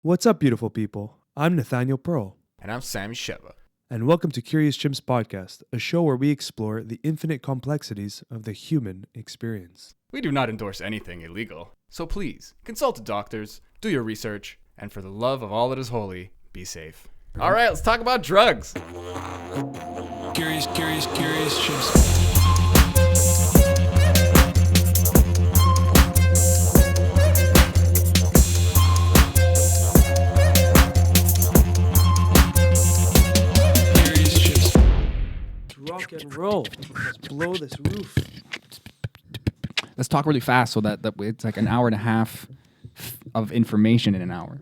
What's up, beautiful people? I'm Nathaniel Pearl. And I'm Sami Sheva. And welcome to Curious Chimps Podcast, a show where we explore the infinite complexities of the human experience. We do not endorse anything illegal, so please, consult the doctors, do your research, and for the love of all that is holy, be safe. All right, let's talk about drugs. Curious Chimps. Rock and roll. Let's blow this roof. Let's talk really fast so that it's like an hour and a half of information in an hour.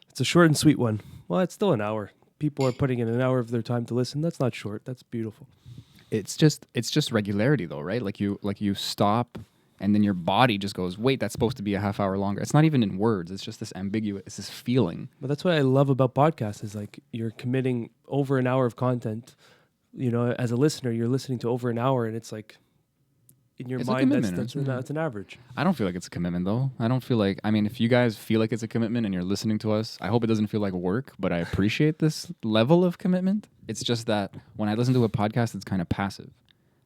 It's a short and sweet one. Well, it's still an hour. People are putting in an hour of their time to listen. That's not short. That's beautiful. It's just regularity though, right? Like you stop and then your body just goes, wait, that's supposed to be a half hour longer. It's not even in words. It's just this ambiguous, it's this feeling. But that's what I love about podcasts is like you're committing over an hour of content. You know, as a listener, you're listening to over an hour, and it's like in your mind that's an average. I don't feel like it's a commitment though. I don't feel like, I mean, if you guys feel like it's a commitment and you're listening to us, I hope it doesn't feel like work, but I appreciate this level of commitment. It's just that when I listen to a podcast, it's kind of passive.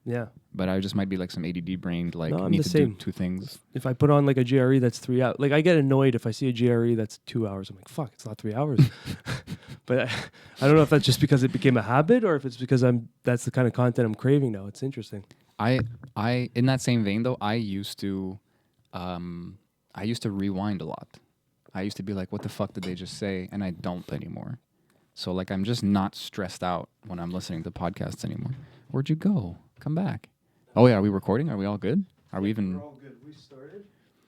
Yeah. But I just might be like some ADD brained, like No, I'm need the to same. do two things. If I put on like a GRE that's 3 hours, like I get annoyed if I see a GRE that's 2 hours. I'm like, fuck, it's not 3 hours. But I don't know if that's just because it became a habit or if it's because that's the kind of content I'm craving now. It's interesting. I in that same vein though, I used to rewind a lot. I used to be like, what the fuck did they just say? And I don't anymore. So like I'm just not stressed out when I'm listening to podcasts anymore. Where'd you go? Come back. Oh yeah, are we recording? Are we all good? Are we even? We're all good. We started,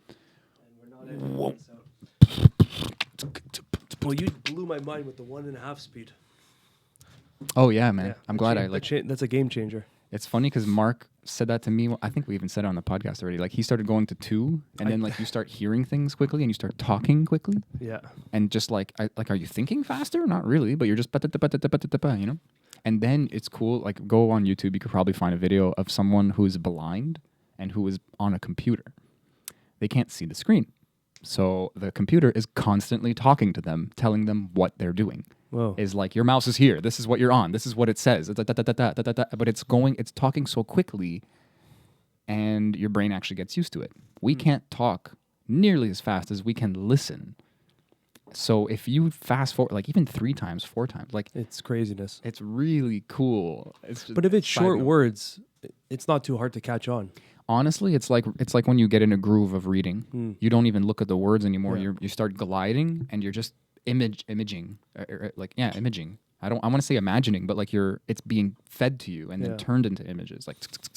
and we're not editing this out. Well, you blew my mind with the 1.5 speed. Oh yeah, man. Yeah, I'm glad I like. That's a game changer. It's funny because Mark said that to me. Well, I think we even said it on the podcast already. Like he started going to 2, and then like you start hearing things quickly, and you start talking quickly. Yeah. And just like, are you thinking faster? Not really, but you're just you know. And then it's cool. Like go on YouTube. You could probably find a video of someone who's blind and who is on a computer. They can't see the screen, so the computer is constantly talking to them, telling them what they're doing. Whoa. Is like your mouse is here. This is what you're on. This is what it says. But it's talking so quickly, and your brain actually gets used to it. We can't talk nearly as fast as we can listen. So if you fast forward, like even 3 times, 4 times, like It's craziness. it's really cool. It's just But if it's side short note. words, it's not too hard to catch on. Honestly, it's like when you get in a groove of reading. You don't even look at the words anymore. Yeah. You start gliding, and you're just imaging. Imaging. I want to say imagining, but like it's being fed to you and then Yeah. turned into images,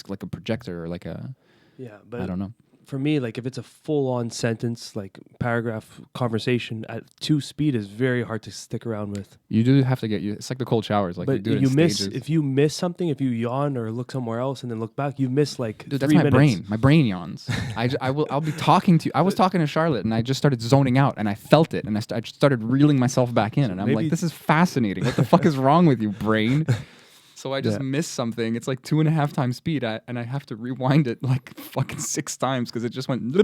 like a projector or like a. Yeah, but I don't know. for me, like if it's a full-on sentence, like paragraph conversation at 2 speed is very hard to stick around with. You do have to it's like the cold showers. Like you But do it you in miss stages. if you miss something, if you yawn or look somewhere else and then look back, you miss like Dude, 3 that's my minutes. brain. My brain yawns. I'll be talking to you. I was talking to Charlotte, and I just started zoning out, and I felt it, and I just started reeling myself back in, and I'm maybe- like, this is fascinating. What the fuck is wrong with you, brain? So I just Yeah. missed something. It's like 2.5 times speed, and I have to rewind it like fucking 6 times because it just went. But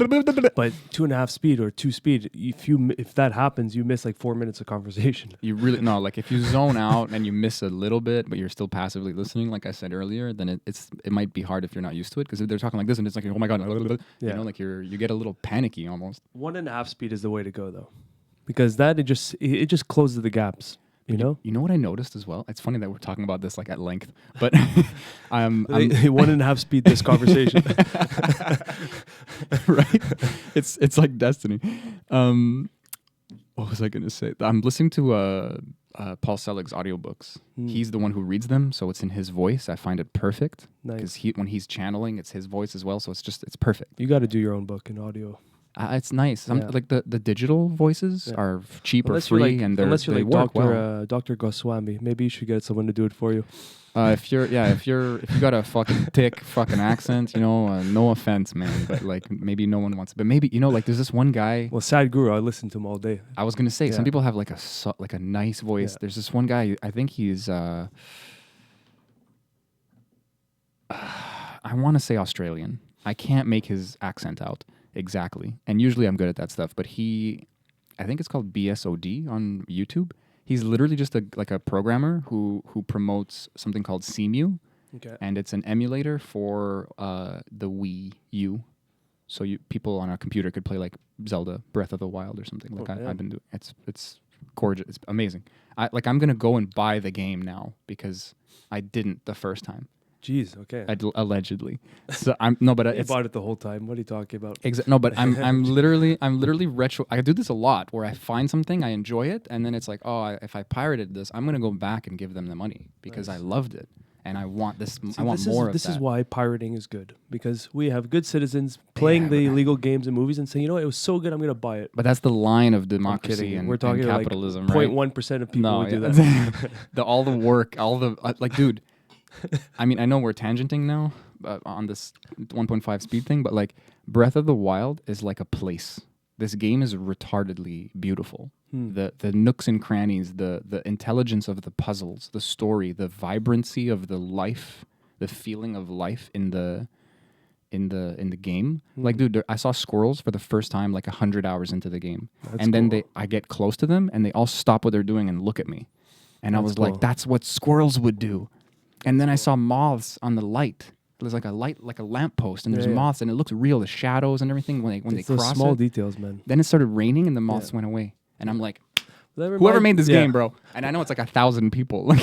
2.5 speed or 2 speed, if that happens, you miss like 4 minutes of conversation. You really no, like if you zone out and you miss a little bit, but you're still passively listening, like I said earlier, then it might be hard if you're not used to it because they're talking like this and it's like, oh my god, you Yeah. know, like you get a little panicky almost. 1.5 speed is the way to go though, because that it just closes the gaps. You know, You know what I noticed as well? It's funny that we're talking about this like at length, but I'm 1.5 speed this conversation. right. It's like destiny. What was I gonna say? I'm listening to Paul Selig's audiobooks. He's the one who reads them, so it's in his voice. I find it perfect because when he's channeling, it's his voice as well. So it's perfect. You got to do your own book in audio. It's nice. Yeah. Like the digital voices are cheap or free, and unless you're they like work Dr. well. Dr. Goswami, maybe you should get someone to do it for you. If you got a fucking thick fucking accent, you know, no offense, man, but like maybe no one wants it. But maybe like there's this one guy. Well, Sadhguru, I listen to him all day. I was gonna say some Yeah. people have like a nice voice. Yeah. There's this one guy. I think he's. I want to say Australian. I can't make his accent out exactly, and usually I'm good at that stuff. But he I think it's called BSOD on YouTube. He's literally just a programmer who promotes something called CMU, Okay. and it's an emulator for the Wii U. So people on a computer could play like Zelda Breath of the Wild or something. Like I've been doing. It's gorgeous. It's amazing. I'm gonna go and buy the game now because I didn't the first time. Jeez. Okay. Allegedly. So but You it's bought it the whole time. What are you talking about? No, but I'm literally retro. I do this a lot where I find something, I enjoy it, and then it's like, if I pirated this, I'm gonna go back and give them the money because I loved it and I want this. I want more of that. This is why pirating is good, because we have good citizens playing the illegal games and movies and saying, you know what, it was so good, I'm gonna buy it. But that's the line of I'm democracy kidding. and, We're talking and capitalism, like right? 0.1% of people No, would do yeah. that. All the work, all the like, dude. I mean, I know we're tangenting now on this 1.5 speed thing, but like Breath of the Wild is like a place. This game is retardedly beautiful. The nooks and crannies, the intelligence of the puzzles, the story, the vibrancy of the life, the feeling of life in the game. Like, dude, I saw squirrels for the first time like 100 hours into the game, and then I get close to them and they all stop what they're doing and look at me, and I was like, that's what squirrels would do. And then I saw moths on the light. There's like a light, like a lamppost, and there's moths, and it looks real. The shadows and everything when they those cross small it. details, man. Then it started raining, and the moths went away. And I'm like, That whoever made this yeah. game, bro. And I know it's like 1,000 people. Like,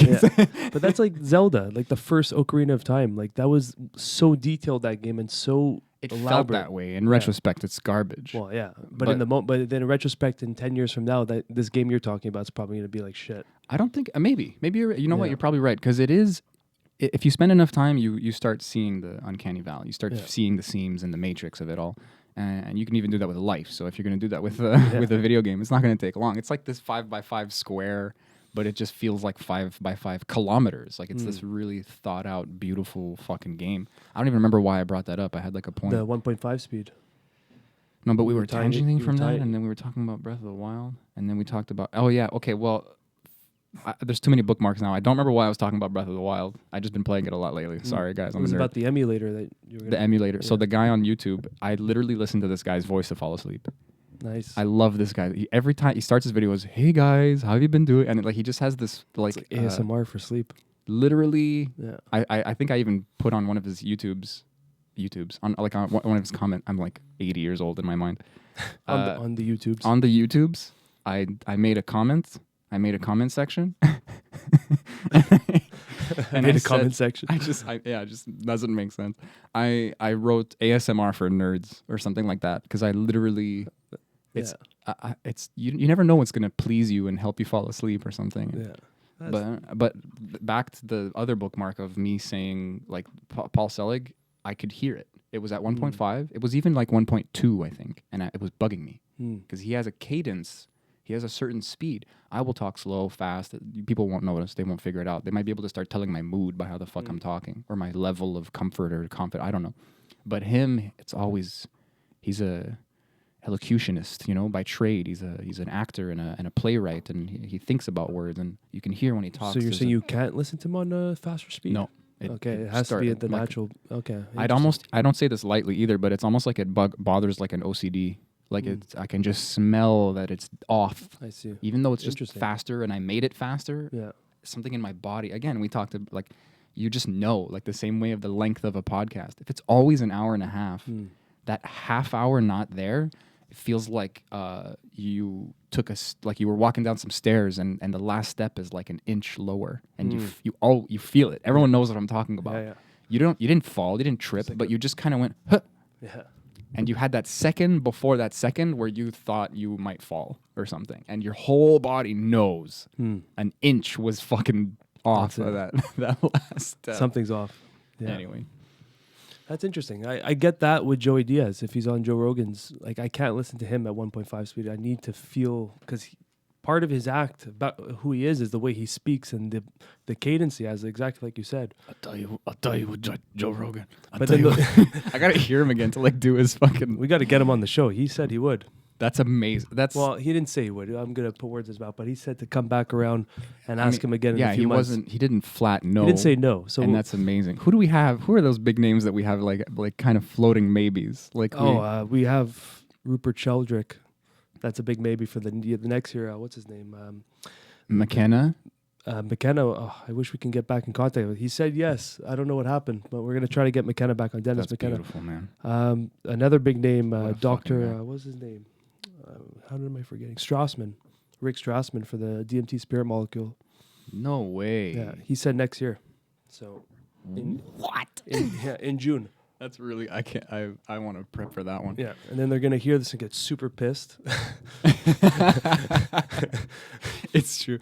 But that's like Zelda, like the first Ocarina of Time. Like that was so detailed, that game, and so it elaborate. felt that way. In retrospect, it's garbage. Well, yeah, but in the but then in retrospect, in 10 years from now, that this game you're talking about is probably gonna be like shit. I don't think maybe you're. You know what? You're probably right, because it is. If you spend enough time, you start seeing the uncanny valley. You start seeing the seams and the matrix of it all. And you can even do that with life. So if you're going to do that with with a video game, it's not going to take long. It's like this 5x5 square, but it just feels like 5x5 kilometers. Like it's this really thought out, beautiful fucking game. I don't even remember why I brought that up. I had like a point. The 1.5 speed. No, but we were tangenting from that, tying- and then we were talking about Breath of the Wild, and then we talked about. Oh yeah, okay. Well, there's too many bookmarks now. I don't remember why I was talking about Breath of the Wild. I just been playing it a lot lately. Sorry, guys. It was about the emulator that you were the emulator. So the guy on YouTube, I literally listen to this guy's voice to fall asleep. Nice. I love this guy. Every time he starts his video, goes, "Hey guys, how have you been doing?" And he just has this like ASMR for sleep. Literally. Yeah. I think I even put on one of his YouTubes on one of his comments. I'm like 80 years old in my mind. On the YouTubes. On the YouTubes, I made a comment. I made a comment section. and I comment section. It just doesn't make sense. I wrote ASMR for nerds or something like that, because I literally, it's you never know what's gonna please you and help you fall asleep or something. Yeah. But back to the other bookmark of me saying like Paul Selig, I could hear it. It was at 1.5. It was even like 1.2, I think, and it was bugging me because he has a cadence. He has a certain speed. I will talk slow, fast. People won't notice. They won't figure it out. They might be able to start telling my mood by how the fuck I'm talking, or my level of comfort or confidence. I don't know. But him, it's always, he's a elocutionist, by trade. He's an actor and a playwright, and he thinks about words, and you can hear when he talks. So you're saying you can't listen to him on a faster speed? No. It has to be at the natural. Okay. I don't say this lightly either, but it's almost like it bothers like an OCD. Like I can just smell that it's off. I see. Even though it's just faster, and I made it faster. Yeah. Something in my body. Again, we talked like, you just know, like the same way of the length of a podcast. If it's always an hour and a half, that half hour not there, it feels like you took like you were walking down some stairs, and the last step is like an inch lower, and you feel it. Everyone knows what I'm talking about. Yeah. You didn't fall, you didn't trip, but you just kind of went, huh. Yeah. And you had that second before that second where you thought you might fall or something. And your whole body knows an inch was fucking off of that last step. Something's off. Yeah. Anyway. That's interesting. I get that with Joey Diaz. If he's on Joe Rogan's, like I can't listen to him at 1.5 speed. I need to feel, because part of his act about who he is the way he speaks and the cadence he has, exactly like you said. I'll tell you what, Joe Rogan. I gotta hear him again to like do his fucking. We got to get him on the show. He said he would. That's amazing. Well, he didn't say he would. I'm gonna put words in his mouth, but he said to come back around and ask him again. In a few months. He didn't flat no. He didn't say no. So and that's amazing. Who do we have? Who are those big names that we have like kind of floating maybes? Like we have Rupert Sheldrake. That's a big maybe for the next year. What's his name? McKenna. McKenna. Oh, I wish we can get back in contact with. He said yes. I don't know what happened, but we're gonna try to get McKenna back on. Dennis That's McKenna. beautiful, man. Another big name, What a fucking Doctor. guy. What's his name? How am I forgetting? Strassman, Rick Strassman for the DMT spirit molecule. No way. Yeah, he said next year. So What? in June. That's really I can't I want to prep for that one. Yeah, and then they're gonna hear this and get super pissed. It's true.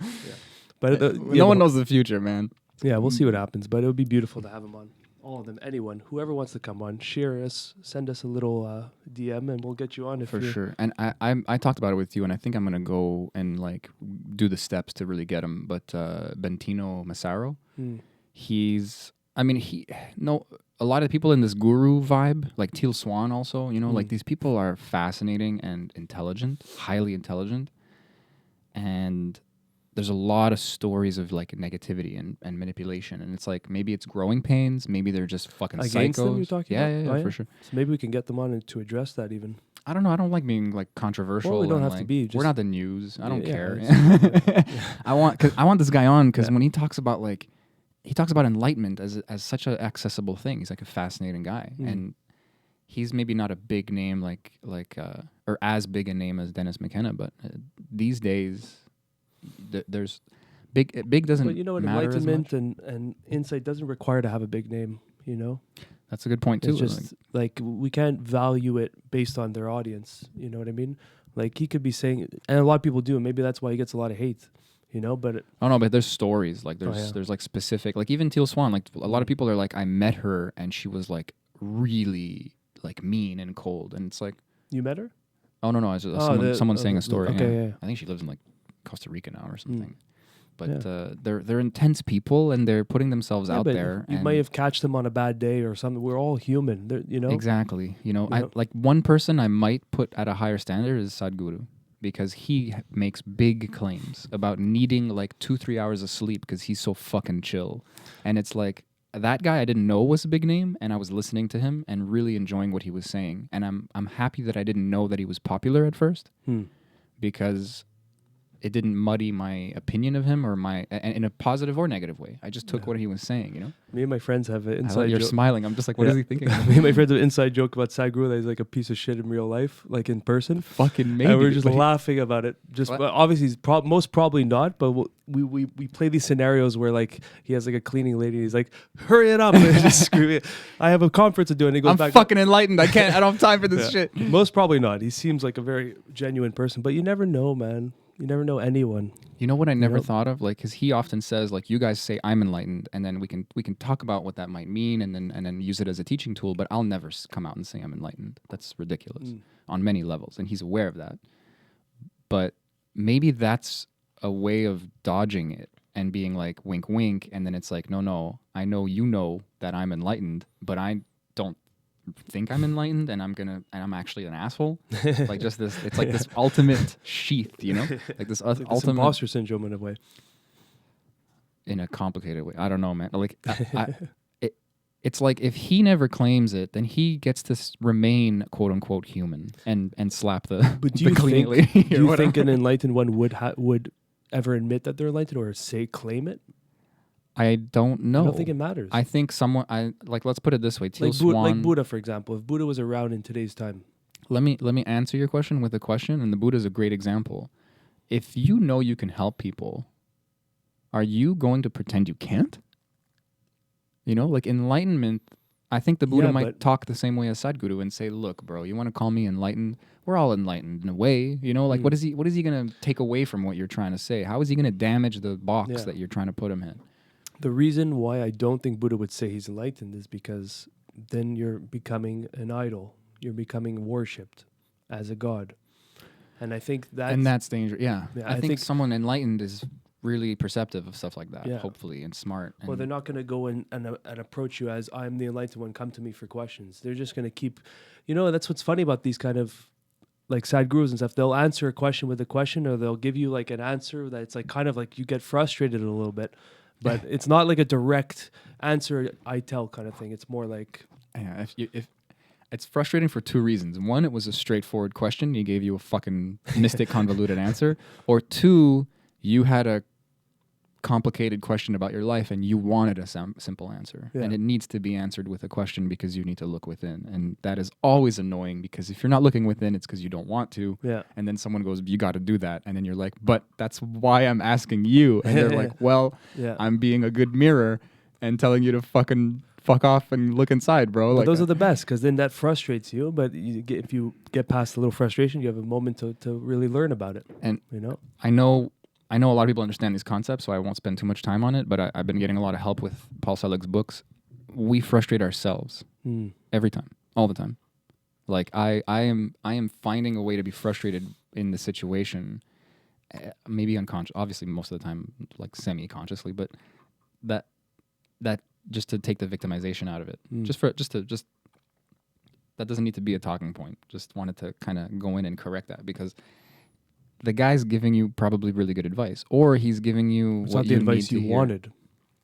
But No one knows the future, man. Yeah, we'll see what happens. But it would be beautiful to have him on. All of them, anyone, whoever wants to come on, share us, send us a little DM, and we'll get you on if For you're sure. And I talked about it with you, and I think I'm gonna go and like do the steps to really get him. But Bentino Massaro, a lot of people in this guru vibe, like Teal Swan also, like these people are fascinating and intelligent, highly intelligent. And there's a lot of stories of like negativity and manipulation. And it's like, maybe it's growing pains. Maybe they're just fucking against psychos. them. You're talking about? Yeah, Oh, for sure. So maybe we can get them on to address that even. I don't know. I don't like being like controversial. Well, we don't and, have to like, be, we're just- not the news. I don't Yeah, care. yeah. I want this guy on because Yeah. when he talks about like, he talks about enlightenment as such an accessible thing. He's like a fascinating guy, and he's maybe not a big name or as big a name as Dennis McKenna, but these days there's big doesn't But you know what, matter as enlightenment much. and insight doesn't require to have a big name. That's a good point too. It's just like we can't value it based on their audience. You know what I mean? Like he could be saying, and a lot of people do, and maybe that's why he gets a lot of hate. But oh no, but there's stories like there's yeah. there's like specific, like even Teal Swan, like a lot of people are like, I met her and she was like really like mean and cold, and it's like, you met her? oh no, it's someone saying a story. okay, yeah. I think she lives in like Costa Rica now or something. But Yeah. they're intense people, and they're putting themselves out but there. You and might have catched them on a bad day or something. We're all human, exactly. I know? like one person I might put at a higher standard is Sadhguru, because he makes big claims about needing like 2-3 hours of sleep because he's so fucking chill. And it's like, that guy I didn't know was a big name, and I was listening to him and really enjoying what he was saying. And I'm happy that I didn't know that he was popular at first, because it didn't muddy my opinion of him or in a positive or negative way. I just took what he was saying, Me and my friends have an inside You're joke. smiling. I'm just like, what is he thinking? Me and my friends have an inside joke about Sadhguru that he's like a piece of shit in real life, like in person. Fucking maybe. And we're just but laughing about it. Just What? well, obviously, he's most probably not. But we play these scenarios where like he has like a cleaning lady. And he's like, "Hurry it up!" And he's just screaming. I have a conference to do, and he goes I'm back. fucking enlightened. I don't have time for this Yeah. shit. Most probably not. He seems like a very genuine person, but you never know, man. You never know anyone. You know what I never Yep. thought of? Like, because he often says, like, you guys say I'm enlightened, and then we can talk about what that might mean, and then use it as a teaching tool. But I'll never come out and say I'm enlightened. That's ridiculous on many levels, and he's aware of that. But maybe that's a way of dodging it and being like, wink, wink, and then it's like, no, I know you know that I'm enlightened, but I don't think I'm enlightened, and I'm actually an asshole. Like just this, it's like this ultimate sheath, like this It's like this ultimate imposter syndrome in a way. in a complicated way. I don't know, man. Like it's like if he never claims it, then he gets to remain quote unquote human and slap the But do the you cleaning think? lady Do or you whatever. think an enlightened one would ever admit that they're enlightened or claim it? I don't know. I don't think it matters. I think let's put it this way. Teal Swan. Like Buddha, for example. If Buddha was around in today's time, Let me answer your question with a question, and the Buddha is a great example. If you know you can help people, are you going to pretend you can't? Like enlightenment, I think the Buddha Yeah, might but- talk the same way as Sadhguru and say, look, bro, you want to call me enlightened? We're all enlightened in a way, like what is he going to take away from what you're trying to say? How is he going to damage the box that you're trying to put him in? the reason why I don't think Buddha would say he's enlightened is because then you're becoming an idol. You're becoming worshipped as a god. And I think that's dangerous. Yeah. Yeah, I think someone enlightened is really perceptive of stuff like that, Yeah. hopefully, and smart. And well, they're not going to go and approach you as I'm the enlightened one. Come to me for questions. They're just going to keep, that's what's funny about these kind of like Sadhgurus and stuff. They'll answer a question with a question, or they'll give you like an answer that's like kind of like you get frustrated a little bit, but it's not like a direct answer. I tell kind of thing. It's more like yeah, if It's frustrating for two reasons. One, it was a straightforward question. He gave you a fucking mystic, convoluted answer. Or two, you had a complicated question about your life and you wanted a simple answer. Yeah. And it needs to be answered with a question because you need to look within. And that is always annoying because if you're not looking within, it's because you don't want to. Yeah. And then someone goes, you got to do that. And then you're like, but that's why I'm asking you. And they're like, well, Yeah. I'm being a good mirror and telling you to fucking fuck off and look inside, bro. But Like those are the best because then that frustrates you. But if you get past a little frustration, you have a moment to really learn about it. And you know, I know a lot of people understand these concepts, so I won't spend too much time on it, but I've been getting a lot of help with Paul Selig's books. We frustrate ourselves every time, all the time. Like I am finding a way to be frustrated in the situation, maybe unconscious, obviously most of the time, like semi-consciously, but that just to take the victimization out of it, just that doesn't need to be a talking point. Just wanted to kind of go in and correct that because the guy's giving you probably really good advice, or he's giving you it's what not the you advice need you to hear. wanted.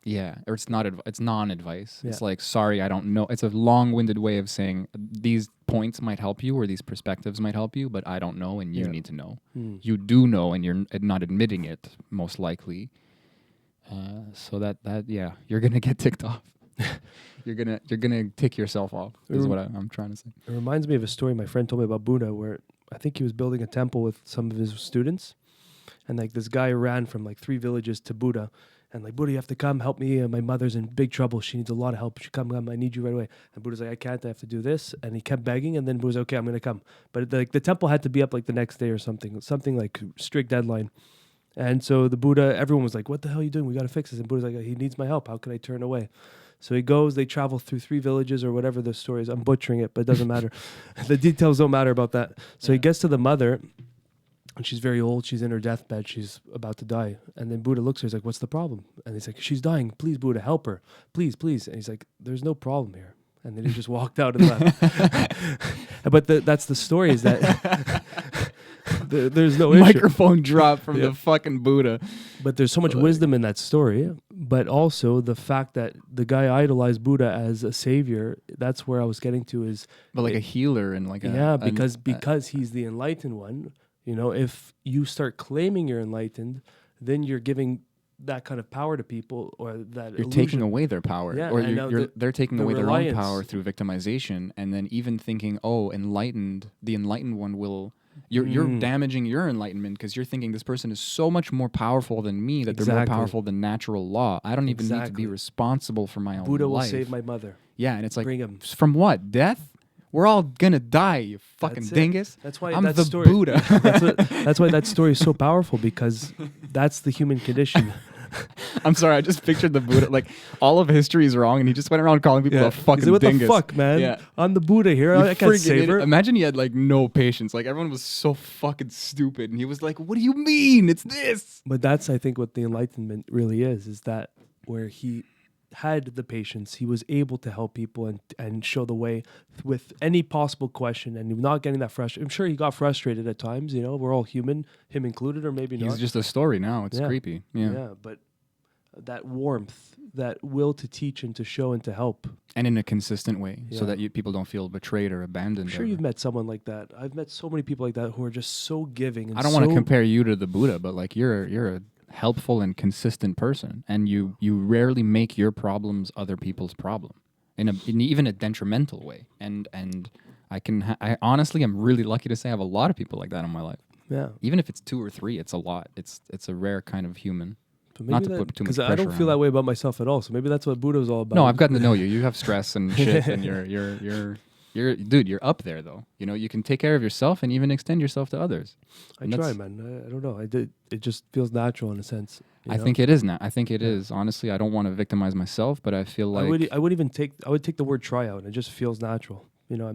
Yeah, or it's not. It's non-advice. Yeah. It's like, sorry, I don't know. It's a long-winded way of saying these points might help you, or these perspectives might help you, but I don't know, and you need to know. You do know, and you're not admitting it, most likely. So that yeah, you're gonna get ticked off. You're gonna tick yourself off. Is what I'm trying to say. It reminds me of a story my friend told me about Buddha, where I think he was building a temple with some of his students, and like this guy ran from like 3 villages to Buddha, and like, Buddha, you have to come help me. My mother's in big trouble. She needs a lot of help. She come. I need you right away. And Buddha's like, I can't. I have to do this. And he kept begging, and then Buddha's like, okay, I'm gonna come. But like the temple had to be up like the next day or something like strict deadline. And so the Buddha, everyone was like, what the hell are you doing? We got to fix this. And Buddha's like, he needs my help. How can I turn away? So he goes, they travel through 3 villages or whatever the story is. I'm butchering it, but it doesn't matter. The details don't matter about that. So he gets to the mother, and she's very old. She's in her deathbed. She's about to die. And then Buddha looks at her. He's like, what's the problem? And he's like, she's dying. Please, Buddha, help her. Please, please. And he's like, there's no problem here. And then he just walked out and left. But that's the story, is that there's no issue. Microphone drop from the fucking Buddha. But there's so much wisdom in that story. But also the fact that the guy idolized Buddha as a savior, that's where I was getting to, is... But like a healer and like a... Yeah, because he's the enlightened one. You know, if you start claiming you're enlightened, then you're giving that kind of power to people, or that you're illusion. taking away their power, Yeah, or and they're taking the away their reliance. own power through victimization, and then even thinking, oh, the enlightened one will... You're damaging your enlightenment because you're thinking this person is so much more powerful than me that they're more Exactly. powerful than natural law. I don't even need to Exactly. be responsible for my own Buddha will life. save my mother. Yeah, and it's like, Bring him. from what? Death? We're all gonna die, you fucking That's it. dingus. That's why I'm that the story, Buddha. that's why that story is so powerful, because that's the human condition. I'm sorry, I just pictured the Buddha. Like, all of history is wrong, and he just went around calling people a fucking He's like, what dingus. the fuck, man? Yeah. I'm the Buddha here. You I can't friggin' save her. idiot. Imagine he had like no patience. Like, everyone was so fucking stupid, and he was like, "What do you mean? It's this." But that's, I think, what the Enlightenment really is that where he had the patience, he was able to help people and show the way with any possible question, and not getting that frustrated. I'm sure he got frustrated at times. You know, we're all human, him included, or maybe He's not. just a story now. It's Yeah. creepy. Yeah. But that warmth, that will to teach and to show and to help. And in a consistent way, so Yeah. that people don't feel betrayed or abandoned. I'm sure you've met someone like that. I've met so many people like that who are just so giving. And I don't want to compare you to the Buddha, but like you're a helpful and consistent person, and you rarely make your problems other people's problem in even a detrimental way. And I honestly am really lucky to say I have a lot of people like that in my life. Yeah. Even if it's 2 or 3, it's a lot. It's a rare kind of human. But Not maybe to put too much because I pressure don't feel on that way about myself at all. So maybe that's what Buddha was all about. No, I've gotten to know you. You have stress and shit, and you're up there though. You know, you can take care of yourself and even extend yourself to others. I And try, that's- man. I don't know. It just feels natural in a sense. you I know? think it is now. I think it is. Honestly, I don't want to victimize myself, but I feel like I would take the word try out, and it just feels natural. You know,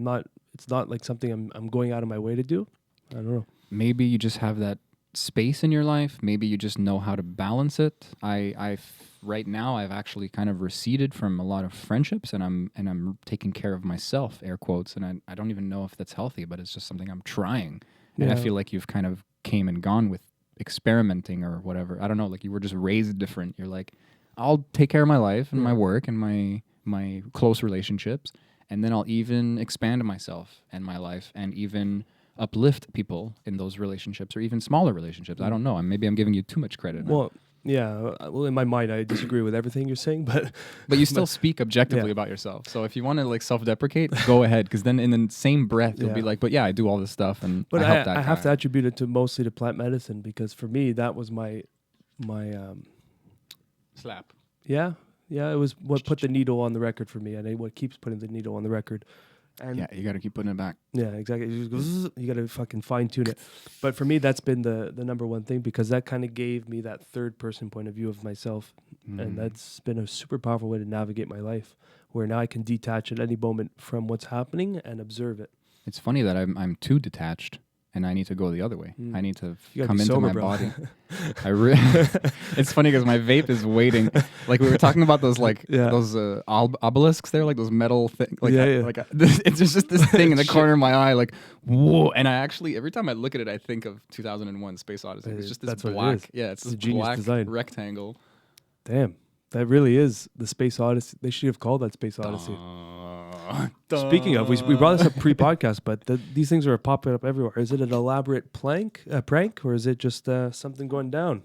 it's not like something I'm going out of my way to do. I don't know. maybe you just have that space in your life. Maybe you just know how to balance it. Right now I've actually kind of receded from a lot of friendships, and I'm taking care of myself, air quotes, and I don't even know if that's healthy, but it's just something I'm trying. And I Yeah. feel like you've kind of came and gone with experimenting or whatever. I don't know, like you were just raised different. You're like, I'll take care of my life and my work and my close relationships, And then I'll even expand myself and my life and even uplift people in those relationships or even smaller relationships. I don't know. Maybe I'm giving you too much credit. Well, yeah. Well, in my mind, I disagree with everything you're saying, but But you still speak objectively about yourself. So if you want to like self-deprecate, go ahead. Because then in the same breath, you'll be like, but yeah, I do all this stuff and but I help that I guy. have to attribute it to mostly to plant medicine because for me, that was my slap. yeah. It was what put the needle on the record for me, and what keeps putting the needle on the record. And Yeah, you got to keep putting it back. yeah, exactly. It just goes, you got to fucking fine tune it. But for me, that's been the number one thing because that kind of gave me that third person point of view of myself, and that's been a super powerful way to navigate my life. Where now I can detach at any moment from what's happening and observe it. It's funny that I'm too detached and I need to go the other way. I need to You gotta come be into sober, my bro. body. It's funny because my vape is waiting. Like we were talking about those those obelisks there, like those metal things. Like it's just this thing in the corner of my eye, like whoa. And I actually every time I look at it, I think of 2001: Space Odyssey. It's just this That's what it black, is. it's It's this a genius black design. rectangle. Damn, that really is the Space Odyssey. They should have called that Space Odyssey. Speaking of, we brought this up pre-podcast, but these things are popping up everywhere. Is it an elaborate prank, or is it just something going down?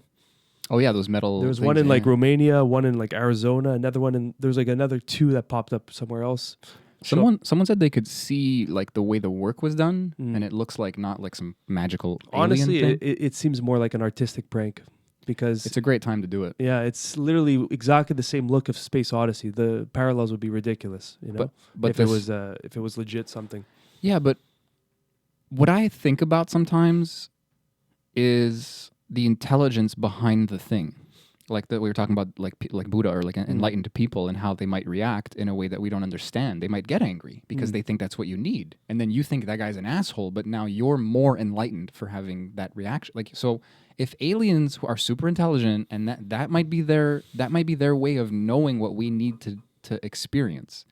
Oh yeah, those metal. There was things, one in like yeah. Romania, one in like Arizona, another one in there's like another two that popped up somewhere else. Someone said they could see like the way the work was done, and it looks like not like some magical Honestly, alien thing. it seems more like an artistic prank because It's a great time to do it. yeah, it's literally exactly the same look of Space Odyssey. The parallels would be ridiculous, you know, But if it was legit something. Yeah, but what I think about sometimes is the intelligence behind the thing. Like that we were talking about, like Buddha or like enlightened people and how they might react in a way that we don't understand. They might get angry because they think that's what you need, and then you think that guy's an asshole. But now you're more enlightened for having that reaction. Like so, if aliens who are super intelligent and that might be their way of knowing what we need to experience,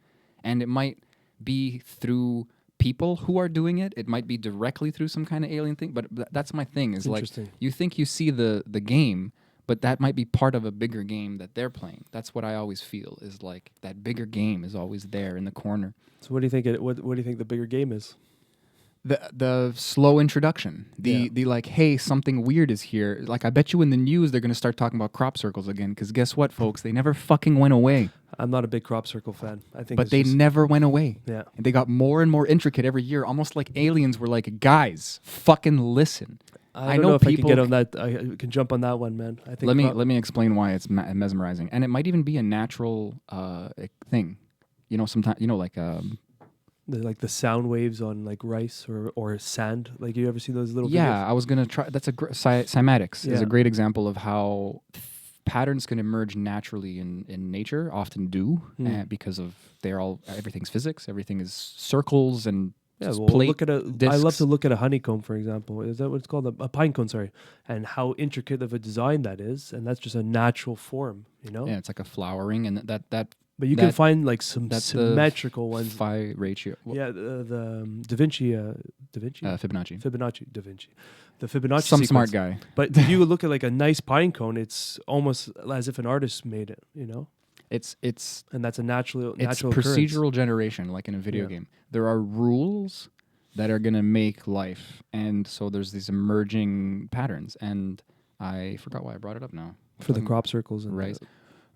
and it might be through people who are doing it. It might be directly through some kind of alien thing. But that's my thing. Is like you think you see the game. But that might be part of a bigger game that they're playing. That's what I always feel is like that bigger game is always there in the corner. So what do you think? What do you think the bigger game is? The slow introduction. The like, hey, something weird is here. Like I bet you in the news they're gonna start talking about crop circles again. Because guess what, folks? They never fucking went away. I'm not a big crop circle fan. I think, but they never went away. Yeah, and they got more and more intricate every year. Almost like aliens were like, guys, fucking listen. I don't know if people I can get on that. I can jump on that one, man. I think. Let me explain why it's mesmerizing, and it might even be a natural thing. You know, sometimes like the sound waves on like rice or sand. Like you ever see those little? Yeah, videos? I was gonna try. That's cymatics is a great example of how patterns can emerge naturally in nature. Often do because of everything's physics. Everything is circles and. Yeah, well, plate I love to look at a honeycomb, for example. Is that what it's called? A pine cone, sorry. And how intricate of a design that is, and that's just a natural form, you know. Yeah, it's like a flowering, and that. But you can find like some symmetrical ones. Phi ratio. Yeah, the Da Vinci. Fibonacci. Da Vinci. The Fibonacci. Some sequence. smart guy. But if you look at like a nice pine cone, it's almost as if an artist made it, you know. And that's a natural procedural generation, like in a video game. There are rules that are gonna make life, and so there's these emerging patterns. And I forgot why I brought it up now. For the crop circles, and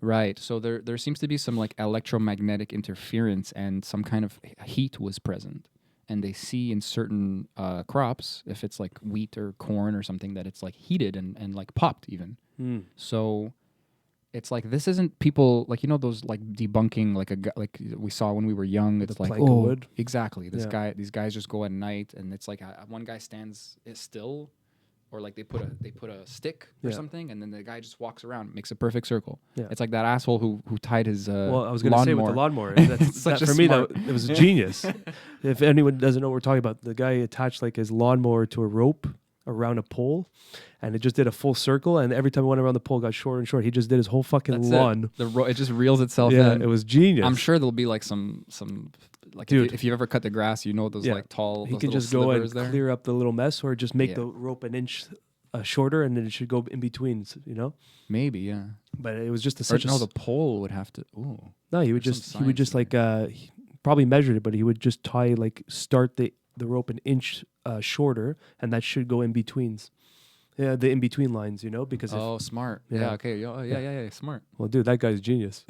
right. So there seems to be some like electromagnetic interference, and some kind of heat was present. And they see in certain crops, if it's like wheat or corn or something, that it's like heated and like popped even. So. It's like this isn't people like those like debunking like we saw when we were young. It's like wood. Exactly. These guys just go at night, and it's like one guy stands still, or like they put a stick or something, and then the guy just walks around, makes a perfect circle. Yeah. It's like that asshole who tied his well, I was going to say with the lawnmower. For me, it was a genius. If anyone doesn't know what we're talking about, the guy attached like his lawnmower to a rope around a pole, and it just did a full circle, and every time it went around the pole, it got shorter and shorter. He just did his whole fucking lawn. It just reels itself in. Yeah, it was genius. I'm sure there'll be like some like dude, if you ever cut the grass, those like tall. He can just go and clear up the little mess, or just make the rope an inch shorter, and then it should go in between. Maybe, yeah. But it was just the pole would have to. Ooh. No, he would just like probably measured it, but he would just tie start the rope an inch shorter, and that should go in betweens. Yeah, the in between lines, because Smart. Yeah. Yeah. Okay. Yeah. Smart. well, dude, that guy's genius.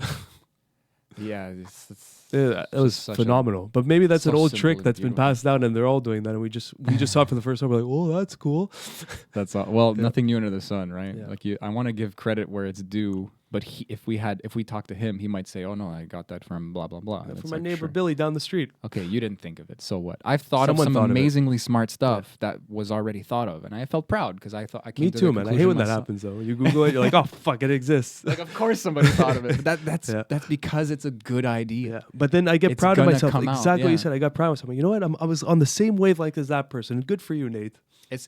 Yeah. It's Yeah, that was such phenomenal. But maybe that's so an old simple trick and that's been beautiful. passed down, and they're all doing that, and we just saw it for the first time. We're like, oh, that's cool. That's all. Well, nothing new under the sun, right? Yeah. I want to give credit where it's due, but if we talked to him, he might say, "Oh no, I got that from blah blah blah." And From it's my like, neighbor sure. Billy down the street. Okay, you didn't think of it. So what? I've thought Someone of some thought of it. amazingly smart stuff that was already thought of, and I felt proud because I thought I came Me to too, the man. I hate conclusion when that myself. happens though. You Google it, you're like, oh fuck, it exists. Like, of course somebody thought of it, but that's Yeah. that's because it's a good idea. Yeah, but then I get It's proud of gonna myself. come out, Exactly what yeah. you said. I got proud of myself. You know what? I was on the same wavelength as that person. Good for you, Nate.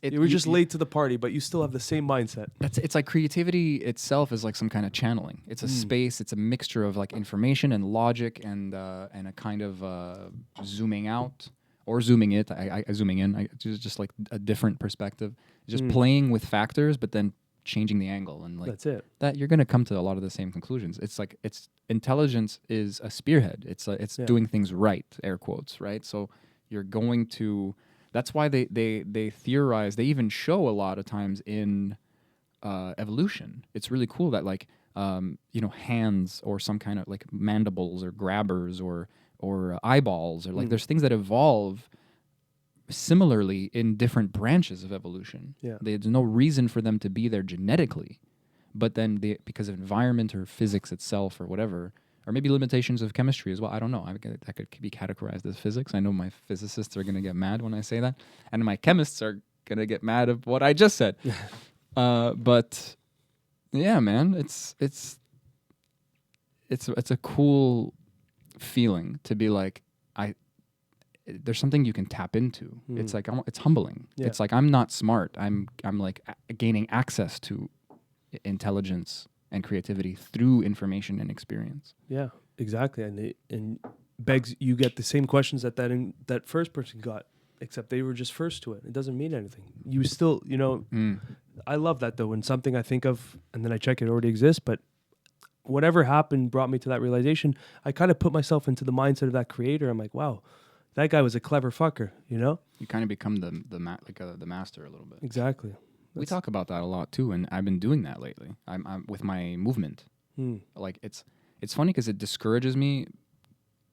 You were just late to the party, but you still have the same mindset. It's like creativity itself is like some kind of channeling. It's a space. It's a mixture of like information and logic and a kind of zooming out or zooming it. I zooming in. Just like a different perspective. Just playing with factors, but then changing the angle and like That's it. that. You're gonna come to a lot of the same conclusions. It's like intelligence is a spearhead. It's doing things right, air quotes, right? So you're going to. That's why they theorize. They even show a lot of times in evolution. It's really cool that like hands or some kind of like mandibles or grabbers or eyeballs or like there's things that evolve similarly in different branches of evolution. Yeah. There's no reason for them to be there genetically, but then because of environment or physics itself or whatever. Or maybe limitations of chemistry as well. I don't know. That could be categorized as physics. I know my physicists are going to get mad when I say that. And my chemists are going to get mad of what I just said. But yeah, man, it's a cool feeling to be like, there's something you can tap into. It's like, it's humbling. Yeah. It's like, I'm not smart. I'm like gaining access to intelligence and creativity through information and experience. Yeah, exactly. And begs you get the same questions that first person got, except they were just first to it. It doesn't mean anything. You still, I love that though. When something I think of and then I check it already exists, but whatever happened brought me to that realization. I kind of put myself into the mindset of that creator. I'm like, wow, that guy was a clever fucker, You kind of become the master a little bit. Exactly. We talk about that a lot too, and I've been doing that lately. I'm with my movement. Like it's funny because it discourages me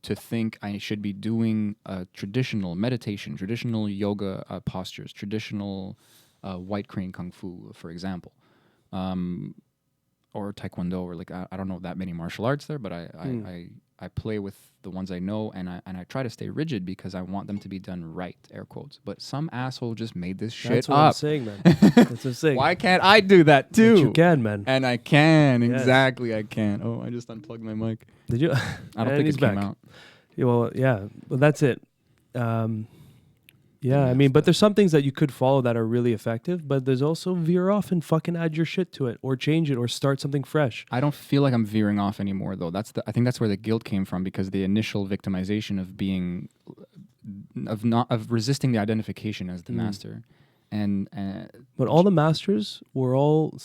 to think I should be doing traditional meditation, traditional yoga postures, traditional white crane kung fu, for example, or taekwondo, or like I don't know that many martial arts there, but I play with the ones I know, and I try to stay rigid because I want them to be done right, air quotes. But some asshole just made this shit That's up. what I'm saying, man. That's what I'm saying. Why can't I do that too? But you can, man. And I can, Yes. exactly, I can. Oh, I just unplugged my mic. Did you? I don't think it came out. Yeah, well, yeah. Well, that's it. Yeah, I mean, but there's some things that you could follow that are really effective, but there's also veer off and fucking add your shit to it or change it or start something fresh. I don't feel like I'm veering off anymore, though. I think that's where the guilt came from, because the initial victimization of resisting the identification as the master. But all the masters were all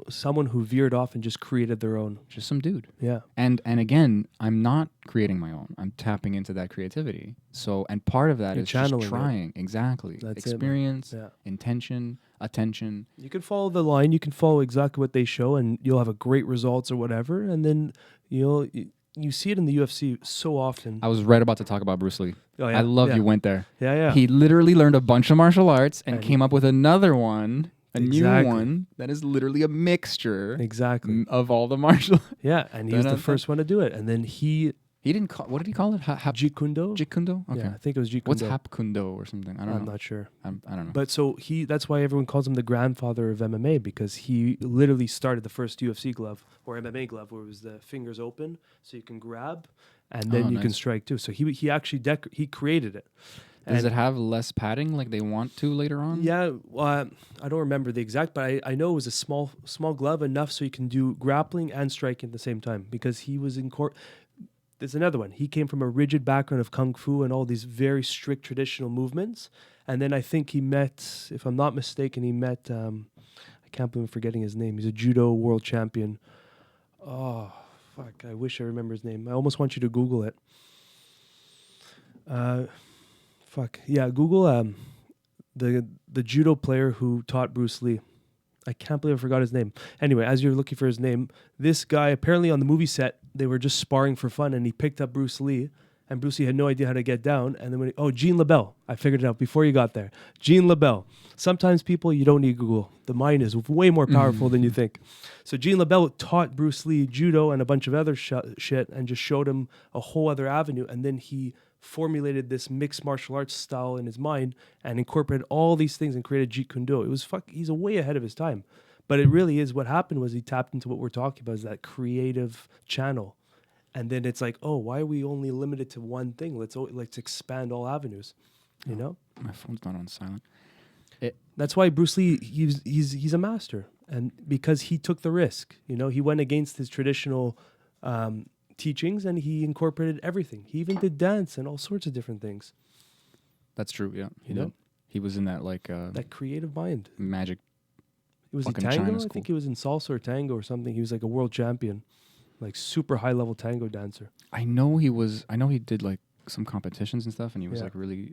someone who veered off and just created their own. Just some dude. Yeah. And again, I'm not creating my own. I'm tapping into that creativity. So, and part of that You're is just channeling it. trying. Exactly. That's Experience, it, man. intention, attention. You can follow the line. You can follow exactly what they show, and you'll have a great results or whatever. And then you see it in the UFC so often. I was right about to talk about Bruce Lee. Oh, yeah. I love Yeah. you went there. Yeah, yeah. He literally learned a bunch of martial arts and And came up with another one, a Exactly. new one that is literally a mixture Exactly. of all the martial. Yeah, and he was the Dun-dun-dun. first one to do it. And then he He didn't call. What did he call it? Jeet Kune Do. Jeet Kune Do? Okay. Yeah, I think it was Jeet Kune What's Do. Hap Kune Do or something? I don't I'm know. not sure. I don't know. But so that's why everyone calls him the grandfather of MMA, because he literally started the first UFC glove or MMA glove where it was the fingers open so you can grab and then you can nice. strike too. So he actually he created it. Does And it have less padding like they want to later on? Yeah, I don't remember the exact, but I know it was a small glove enough so you can do grappling and striking at the same time, because he was in court. There's another one. He came from a rigid background of kung fu and all these very strict traditional movements. And then I think he met, if I'm not mistaken, I can't believe I'm forgetting his name. He's a judo world champion. Oh, fuck. I wish I remember his name. I almost want you to Google it. Google the judo player who taught Bruce Lee. I can't believe I forgot his name. Anyway, as you're looking for his name, this guy apparently on the movie set they were just sparring for fun, and he picked up Bruce Lee, and Bruce Lee had no idea how to get down. And then Gene LaBelle, I figured it out before you got there. Gene LaBelle. Sometimes people you don't need Google. The mind is way more powerful than you think. So Gene LaBelle taught Bruce Lee judo and a bunch of other shit, and just showed him a whole other avenue, and then he formulated this mixed martial arts style in his mind and incorporated all these things and created Jeet Kune Do. It was he's way ahead of his time. But it really is what happened was he tapped into what we're talking about, is that creative channel. And then it's like, oh, why are we only limited to one thing? Let's expand all avenues, you know? My phone's not on silent. That's why Bruce Lee, he's a master. And because he took the risk, you know, he went against his traditional teachings, and he incorporated everything. He even did dance and all sorts of different things. That's true, yeah. You know? He was in that that creative mind. magic. Was he fucking tango? China I school. think he was in salsa or tango or something. He was like a world champion, like super high level tango dancer. I know he did like some competitions and stuff, and he was like really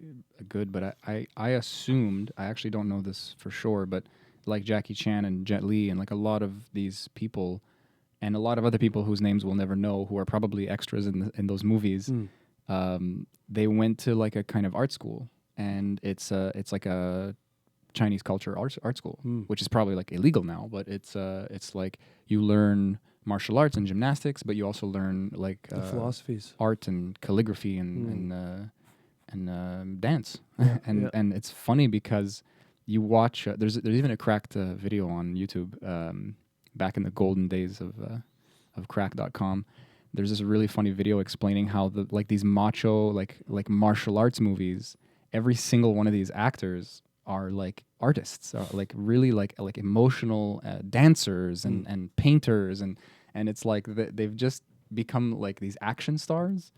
good, but I assumed, I actually don't know this for sure, but like Jackie Chan and Jet Li and like a lot of these people and a lot of other people whose names we'll never know, who are probably extras in those movies, they went to like a kind of art school, and it's like a Chinese culture art school, which is probably like illegal now, but it's like you learn martial arts and gymnastics, but you also learn like The philosophies. art and calligraphy and dance. And it's funny because you watch there's even a cracked video on YouTube back in the golden days of crack.com. There's this really funny video explaining how these macho like martial arts movies, every single one of these actors are like artists, are like really like emotional dancers and painters, and it's like they've just become like these action stars,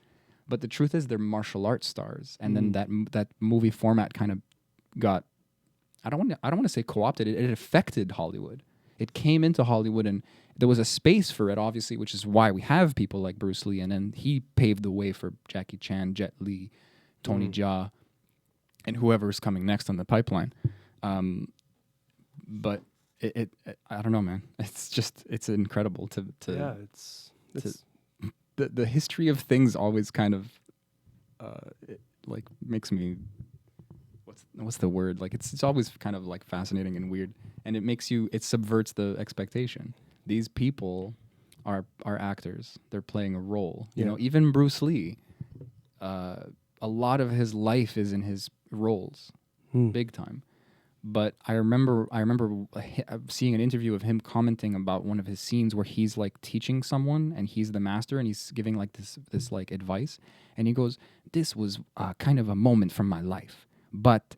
but the truth is they're martial arts stars. And then that movie format kind of got, I don't want to say co-opted. It affected Hollywood. It came into Hollywood, and there was a space for it, obviously, which is why we have people like Bruce Lee, and then he paved the way for Jackie Chan, Jet Li, Tony Jaa, and whoever is coming next on the pipeline. But it I don't know, man. It's incredible to It's the history of things always kind of it like makes me, what's the word? Like it's always kind of like fascinating and weird, and it subverts the expectation. These people are actors. They're playing a role. You know, even Bruce Lee, a lot of his life is in his roles, big time. But I remember seeing an interview of him commenting about one of his scenes where he's like teaching someone, and he's the master, and he's giving like this like advice, and he goes, "This was kind of a moment from my life, but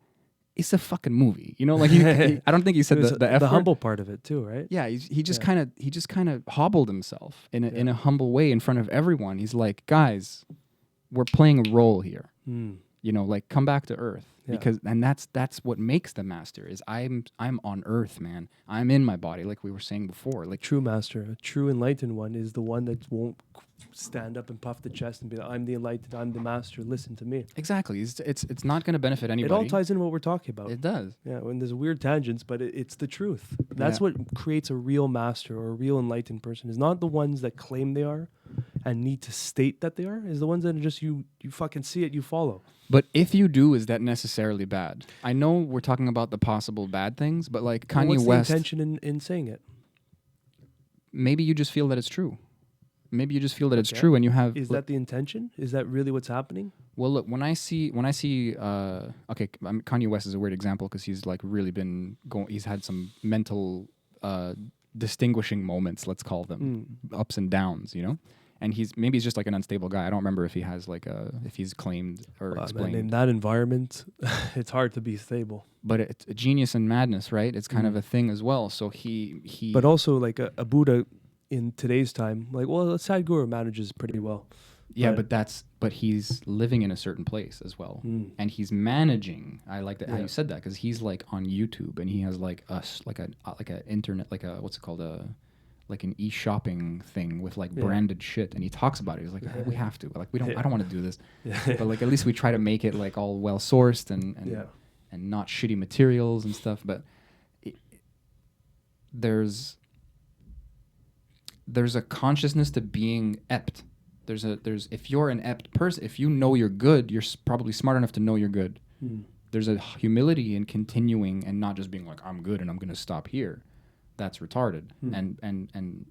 it's a fucking movie," you know. Like I don't think he said the F the word. humble part of it too, right? Yeah, he just kind of hobbled himself in a humble way in front of everyone. He's like, "Guys, we're playing a role here. You know, like come back to earth." Because that's what makes the master is I'm on earth, man. I'm in my body, like we were saying before. Like True master, a true enlightened one is the one that won't stand up and puff the chest and be like, "I'm the enlightened, I'm the master. Listen to me." exactly, it's not going to benefit anybody. It all ties into what we're talking about. It does. Yeah, when there's weird tangents, but it's the truth. That's Yeah. what creates a real master or a real enlightened person. Is not the ones that claim they are and need to state that they are. Is the ones that are just you fucking see it, you follow. But if you do, is that necessarily bad? I know we're talking about the possible bad things, but like Kanye What's West, the intention in saying it? maybe you just feel that it's true. Maybe you just feel that it's true, and you have. Is that the intention? Is that really what's happening? Well, look, when I see, Kanye West is a weird example because he's like really been he's had some mental distinguishing moments, let's call them, ups and downs, you know. And he's just like an unstable guy. I don't remember if he has like if he's claimed or explained. In that environment, it's hard to be stable. But it's a genius and madness, right? It's kind of a thing as well. So he. But also like a Buddha in today's time, like a Sadhguru manages pretty well. Yeah, but he's living in a certain place as well, and he's managing. I like that how you said that because he's like on YouTube and he has like a internet, like a what's it called, like an e-shopping thing with like Yeah. branded shit, and he talks about it. He's like, we have to, like, we don't. Yeah. I don't want to do this, Yeah. but like at least we try to make it like all well sourced and Yeah. and not shitty materials and stuff. But there's a consciousness to being ept. There's if you're an ept person, if you know you're good, you're probably smart enough to know you're good. There's a humility in continuing and not just being like, I'm good and I'm going to stop here. That's retarded. And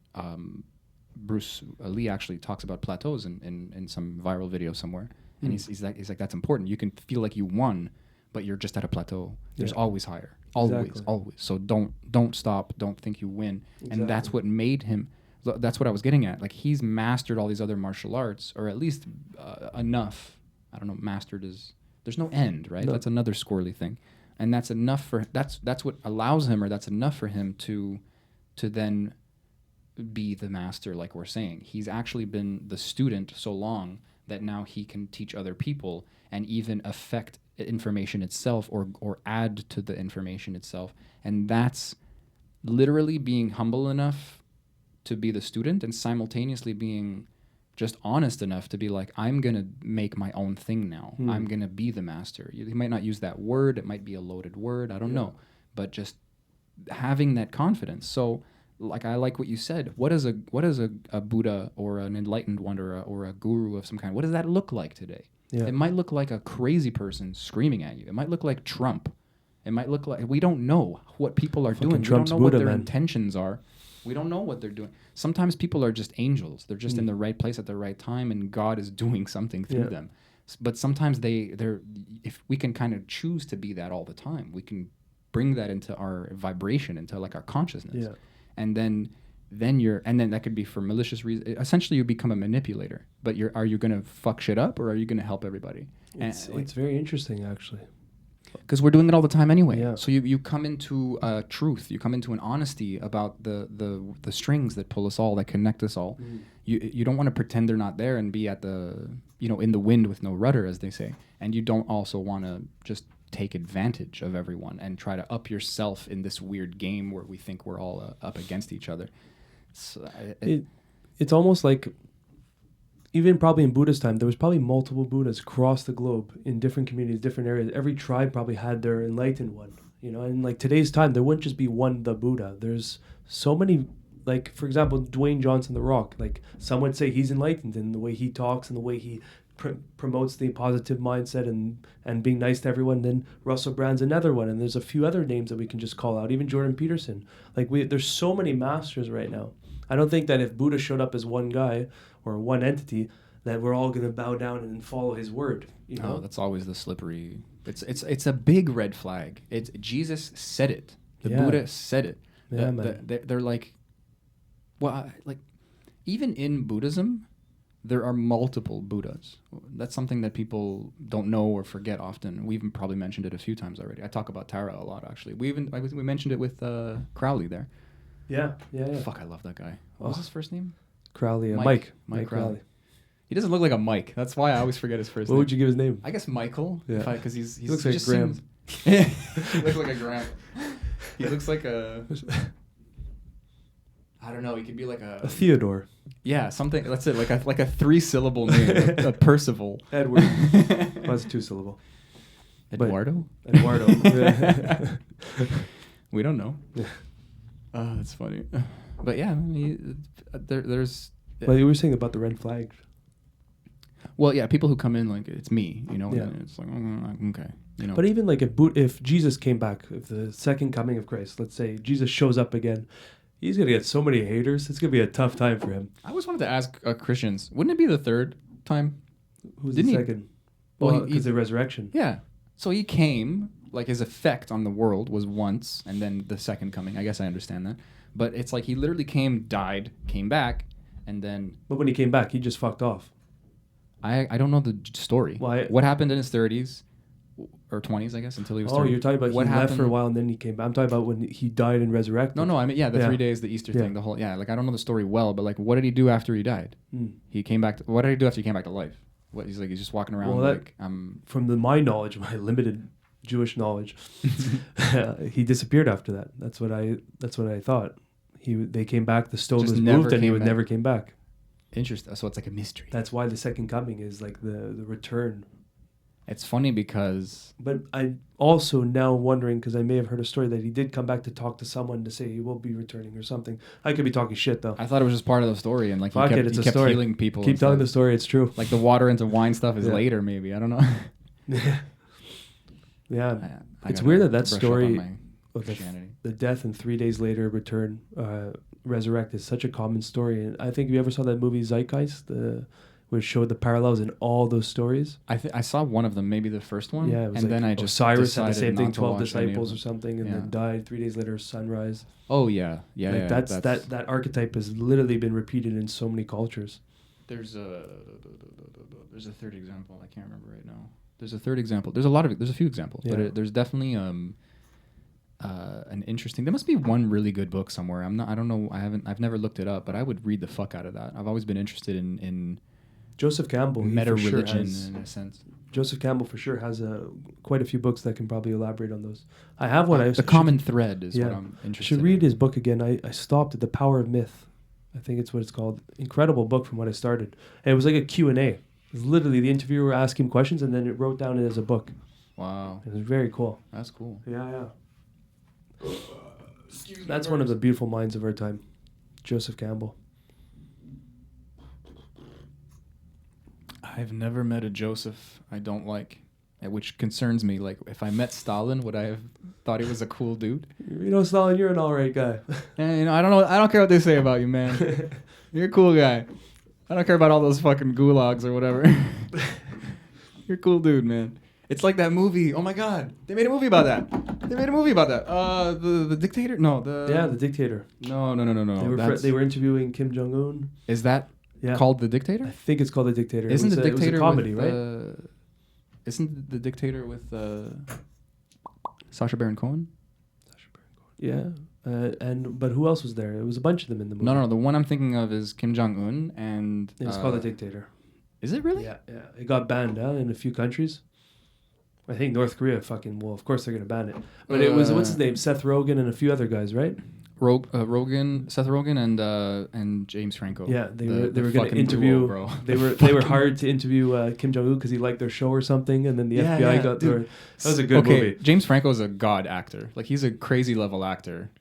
Bruce Lee actually talks about plateaus in some viral video somewhere. And he's like, that's important. You can feel like you won, but you're just at a plateau. There's always higher. Always. So don't stop. Don't think you win. Exactly. And that's what made him. That's what I was getting at. Like, he's mastered all these other martial arts, or at least enough. I don't know. Mastered is, there's no end, right? No. That's another squirrely thing, and that's enough for that's what allows him, or that's enough for him to then be the master. Like we're saying, he's actually been the student so long that now he can teach other people and even affect information itself, or add to the information itself, and that's literally being humble enough to be the student and simultaneously being just honest enough to be like, I'm going to make my own thing now. I'm going to be the master. You might not use that word. It might be a loaded word. I don't know. But just having that confidence. So like, I like what you said. What is a Buddha or an enlightened one or a guru of some kind? What does that look like today? Yeah. It might look like a crazy person screaming at you. It might look like Trump. It might look like, we don't know what people are doing. Trump's we don't know Buddha, what their man. intentions are. We don't know what they're doing. Sometimes people are just angels. They're just in the right place at the right time, and God is doing something through them. But sometimes they're if we can kind of choose to be that all the time, we can bring that into our vibration, into like our consciousness. Yeah. And then that could be for malicious reasons. Essentially, you become a manipulator. But are you going to fuck shit up, or are you going to help everybody? It's very interesting, actually. Because we're doing it all the time anyway. Yeah. So you come into truth. You come into an honesty about the strings that pull us all, that connect us all. You don't want to pretend they're not there and be at the, in the wind with no rudder, as they say. And you don't also want to just take advantage of everyone and try to up yourself in this weird game where we think we're all up against each other. It's almost like, even probably in Buddha's time, there was probably multiple Buddhas across the globe in different communities, different areas. Every tribe probably had their enlightened one, and like today's time, there wouldn't just be one the Buddha. There's so many, like, for example, Dwayne Johnson, The Rock. Like, some would say he's enlightened in the way he talks and the way he promotes the positive mindset and being nice to everyone. Then Russell Brand's another one, and there's a few other names that we can just call out. Even Jordan Peterson. Like, there's so many masters right now. I don't think that if Buddha showed up as one guy or one entity, that we're all going to bow down and follow his word. No, that's always the slippery. It's a big red flag. It's Jesus said it. The Buddha said it. Yeah, man. They're like, well, like, even in Buddhism, there are multiple Buddhas. That's something that people don't know or forget often. We even probably mentioned it a few times already. I talk about Tara a lot, actually. We mentioned it with Crowley there. Yeah. Fuck, I love that guy. What was his first name? Crowley, Mike Mike Crowley. He doesn't look like a Mike. That's why I always forget his first name. What would you give his name? I guess Michael. Yeah. Because he looks like Graham. He looks like a Graham. He looks like a... I don't know. He could be like a Theodore. Yeah, something. That's it. Like a 3-syllable name. a Percival. Edward. That's 2-syllable. Eduardo. Eduardo. We don't know. Yeah. Oh, that's funny. But yeah, there's. Well, you were saying about the red flag. Well, yeah, people who come in like, it's me, Yeah. and it's like, okay, But even like if Jesus came back, if the second coming of Christ, let's say Jesus shows up again, he's gonna get so many haters. It's gonna be a tough time for him. I always wanted to ask Christians, wouldn't it be the third time? Who's Didn't the he- second? Well, Well, because the resurrection. Yeah. So he came, like his effect on the world was once, and then the second coming. I guess I understand that. But it's like he literally came, died, came back, and then... But when he came back, he just fucked off. I don't know the story. Why? What happened in his 30s, or 20s, I guess, until he was 30? You're talking about what he happened? left for a while and then he came back. I'm talking about when he died and resurrected. No, I mean, yeah, the 3 days, the Easter Yeah. thing, the whole... Yeah, like, I don't know the story well, but, like, what did he do after he died? He came back... what did he do after he came back to life? What, he's just walking around From my knowledge, my limited Jewish knowledge, he disappeared after that. That's what I thought. They came back. The stone Just was never moved, and he came back. never came back. Interesting. So it's like a mystery. That's why the second coming is like the return. It's funny because But I'm also now wondering, because I may have heard a story that he did come back to talk to someone to say he will be returning or something. I could be talking shit though. I thought it was just part of the story, and like Fuck it, he it's a kept story. healing people. Keep and telling stuff. the story. It's true. Like the water into wine stuff is Yeah. later, maybe. I don't know. Yeah. I It's gotta weird that brush up story on my of Christianity. the death and 3 days later return, resurrect is such a common story. And I think you ever saw that movie Zeitgeist, which showed the parallels in all those stories. I saw one of them, maybe the first one. Yeah, it was and like then I just Cyrus had the decided same thing, not to 12 watch any of disciples or them. something, and Yeah. then died 3 days later, sunrise. Oh yeah, yeah. Like yeah, that archetype has literally been repeated in so many cultures. There's a third example. I can't remember right now. There's a third example. There's a few examples, Yeah. but there's definitely an interesting. There must be one really good book somewhere. I don't know. I've never looked it up, but I would read the fuck out of that. I've always been interested in Joseph Campbell, he meta for sure religion has- in a sense. Joseph Campbell for sure has quite a few books that can probably elaborate on those. I have one. I The should- common thread is what Yeah. I'm I interested should read his book again. I stopped at The Power of Myth. I think it's what it's called. Incredible book from what I started. And it was like a Q&A. It was literally the interviewer asking questions, and then it wrote down it as a book. Wow, It was very cool. that's cool. Yeah. That's one of the beautiful minds of our time. Joseph Campbell. I've never met a Joseph I don't like, which concerns me. Like, if I met Stalin, would I have thought he was a cool dude? You know, Stalin, you're an all right guy. And, you know, I don't know. I don't care what they say about you, man. You're a cool guy. I don't care about all those fucking gulags or whatever. You're a cool dude, man. It's like that movie. Oh my God, they made a movie about that. The dictator? No, The Dictator. No. They were interviewing Kim Jong-un. Is that Yeah. called The I Dictator? think it's called The Dictator. Isn't it was the Dictator it was a comedy, with, right? Isn't The Dictator with Sacha Baron Cohen? Yeah. But who else was there? It was a bunch of them in the movie. No. The one I'm thinking of is Kim Jong Un, and It's called The Dictator. Is it really? Yeah. It got banned in a few countries. I think North Korea of course they're going to ban it. But it was, what's his name? Seth Rogen and a few other guys, right? Seth Rogen, and James Franco. Yeah, they were going to fucking interview. duo, bro. They were hired to interview Kim Jong Un because he liked their show or something, and then the FBI got there. That was a good movie. James Franco is a god actor. Like, he's a crazy level actor.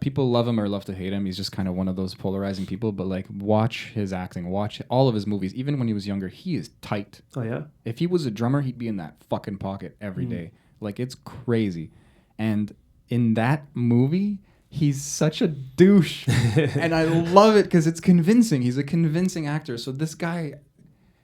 People love him or love to hate him. He's just kind of one of those polarizing people. But like, watch his acting, watch all of his movies. Even when he was younger, he is tight. Oh yeah. If he was a drummer, he'd be in that fucking pocket every day. Like, it's crazy. And in that movie, he's such a douche. And I love it because it's convincing. He's a convincing actor. So this guy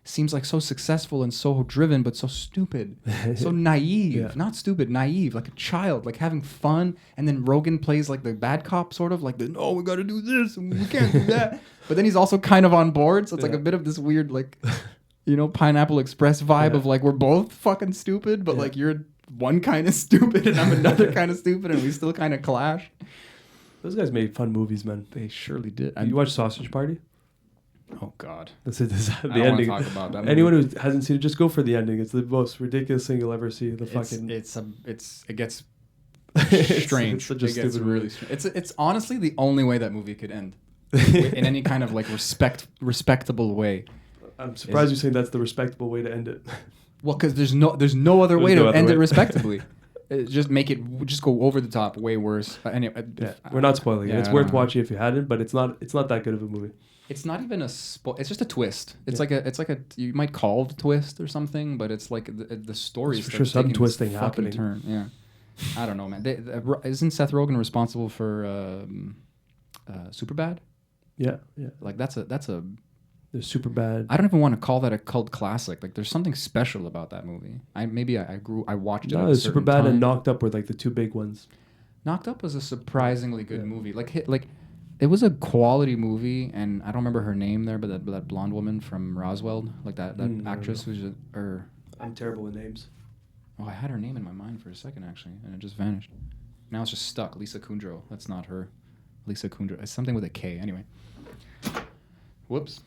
seems like so successful and so driven, but so stupid. So naive. Yeah. Not stupid, naive. Like a child, like having fun. And then Rogan plays like the bad cop, sort of. Like, no, we got to do this and we can't do that. But then he's also kind of on board. So it's like a bit of this weird, like, Pineapple Express vibe of like, we're both fucking stupid, but like, you're one kind of stupid and I'm another kind of stupid, and we still kind of clash. Those guys made fun movies, man. They surely did. You watch Sausage Party? Oh God, This is the I don't want to ending. talk about that. Anyone who hasn't seen it, just go for the ending. It's the most ridiculous thing you'll ever see. it gets It's strange. such a It gets stupid really movie. strange. It's honestly the only way that movie could end, in any kind of like respectable way. I'm surprised you're saying that's the respectable way to end it. Well, because there's no other way no to other end way. it respectably. Just go over the top, way worse. Anyway, We're not spoiling it. Yeah, It's I worth don't know. watching if you hadn't, but it's not that good of a movie. It's not even it's just a twist. It's like a you might call it a twist or something, but it's like the story There's for starts sure some taking this twisting fucking happening. turn. Yeah, I don't know, man. Isn't Seth Rogen responsible for Superbad? Yeah. Like that's a They're super bad. I don't even want to call that a cult classic. Like, there's something special about that movie. I watched it. No, at it a was super certain bad and time. Knocked Up were like the two big ones. Knocked Up was a surprisingly good movie. Like it was a quality movie, and I don't remember her name there, but that blonde woman from Roswell, like that actress who's I'm terrible with names. oh, I had her name in my mind for a second actually, and it just vanished. Now it's just stuck. Lisa Kudrow. That's not her. Lisa Kudrow. It's something with a K. Anyway. Whoops.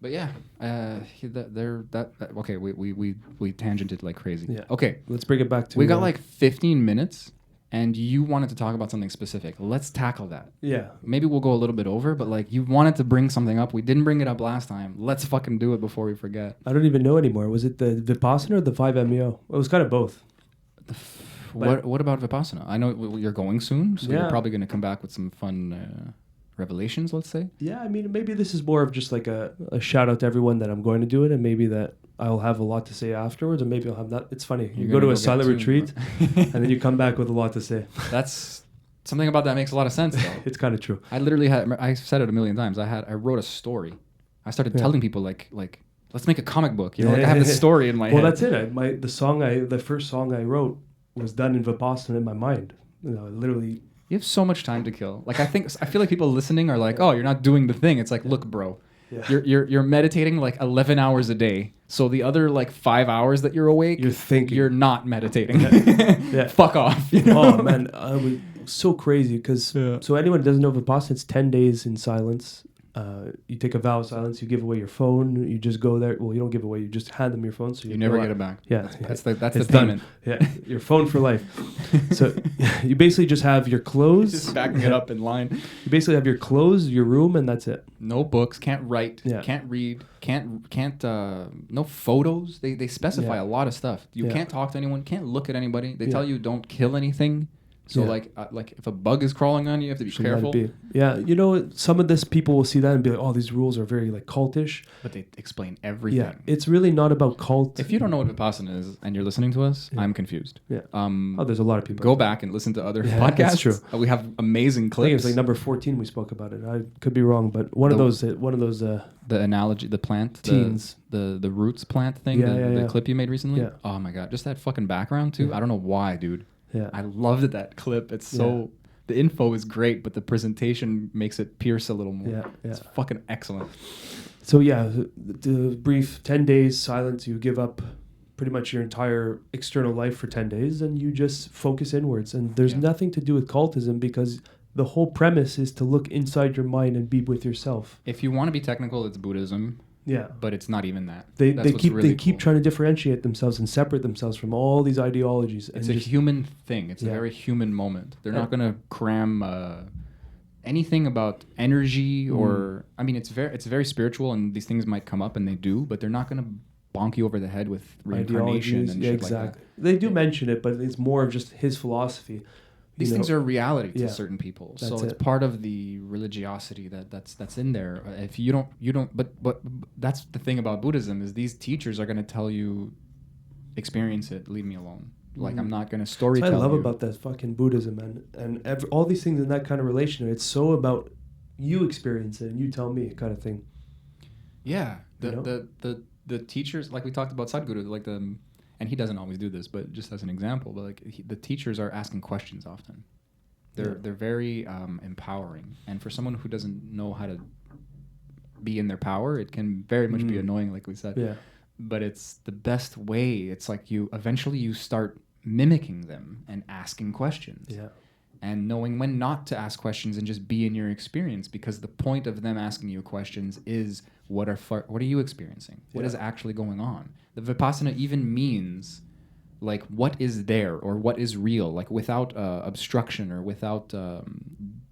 But yeah, okay. We tangented like crazy. Yeah. Okay, Let's bring it back to. we got like 15 minutes, and you wanted to talk about something specific. Let's tackle that. Yeah. Maybe we'll go a little bit over, but like you wanted to bring something up. We didn't bring it up last time. Let's fucking do it before we forget. I don't even know anymore. Was it the Vipassana or the 5-MeO? It was kind of both. What about Vipassana? I know you're going soon, so Yeah. you're probably going to come back with some fun revelations, let's say. Yeah, I mean, maybe this is more of just like a shout out to everyone that I'm going to do it, and maybe that I'll have a lot to say afterwards, and maybe I'll have that. It's funny. You go to a silent retreat, and then you come back with a lot to say. That's something about that makes a lot of sense, though. It's kind of true. I literally I said it a million times. I wrote a story. I started telling people like let's make a comic book. You know, like I have this story in my head. Well, that's it. The first song I wrote was done in Vipassana in my mind. You know, literally. You have so much time to kill. Like I feel like people listening are like, oh, you're not doing the thing. It's like, look, bro, you're meditating like 11 hours a day. So the other like 5 hours that you're awake, you're thinking. You're not meditating. Yeah. Fuck off. You know? Oh man, I was so crazy because so anyone who doesn't know Vipassana, it's 10 days in silence. You take a vow of silence. You give away your phone. You just go there. Well, you don't give away. You just hand them your phone. So you never get it back. Yeah, that's the it's payment. Done. Yeah, your phone for life. So you basically just have your clothes. Just backing it up in line. You basically have your clothes, your room, and that's it. No books. Can't write. Yeah. Can't read. Can't. No photos. They specify a lot of stuff. You can't talk to anyone. Can't look at anybody. They tell you don't kill anything. So like if a bug is crawling on you, you have to be careful. Yeah, you know, some of this people will see that and be like, "Oh, these rules are very like cultish." But they explain everything. Yeah, it's really not about cult. If you don't know what Vipassana is and you're listening to us, I'm confused. Yeah. There's a lot of people. Go back and listen to other podcasts. That's true. We have amazing I think clips. it's like number 14 we spoke about it. I could be wrong, but one of those. The analogy, the plant, teens, the roots plant thing, the clip you made recently. Yeah. Oh my god, just that fucking background too. I don't know why, dude. Yeah. I loved that clip. It's so the info is great, but the presentation makes it pierce a little more. Yeah. It's fucking excellent. So the brief 10 days silence, you give up pretty much your entire external life for 10 days and you just focus inwards. And there's nothing to do with cultism because the whole premise is to look inside your mind and be with yourself. If you want to be technical, it's Buddhism. Yeah. But it's not even that. They keep trying to differentiate themselves and separate themselves from all these ideologies. It's a human thing. It's a very human moment. They're not going to cram anything about energy or I mean it's very spiritual and these things might come up and they do, but they're not going to bonk you over the head with reincarnation and shit like that. They do mention it, but it's more of just his philosophy. These things are reality to certain people, so it's part of the religiosity that's in there. If you don't, but that's the thing about Buddhism is these teachers are going to tell you, experience it, leave me alone. Like I'm not going to story tell you. What I love about that fucking Buddhism and all these things in that kind of relation. It's so about you experience it and you tell me kind of thing. Yeah, the teachers, like we talked about Sadhguru, like and he doesn't always do this, but just as an example, but like the teachers are asking questions often. They're very empowering, and for someone who doesn't know how to be in their power, it can very much be annoying, like we said. Yeah. But it's the best way. It's like you eventually start mimicking them and asking questions. Yeah. And knowing when not to ask questions and just be in your experience, because the point of them asking you questions is what are you experiencing? What is actually going on? The Vipassana even means like what is there or what is real, like without obstruction or without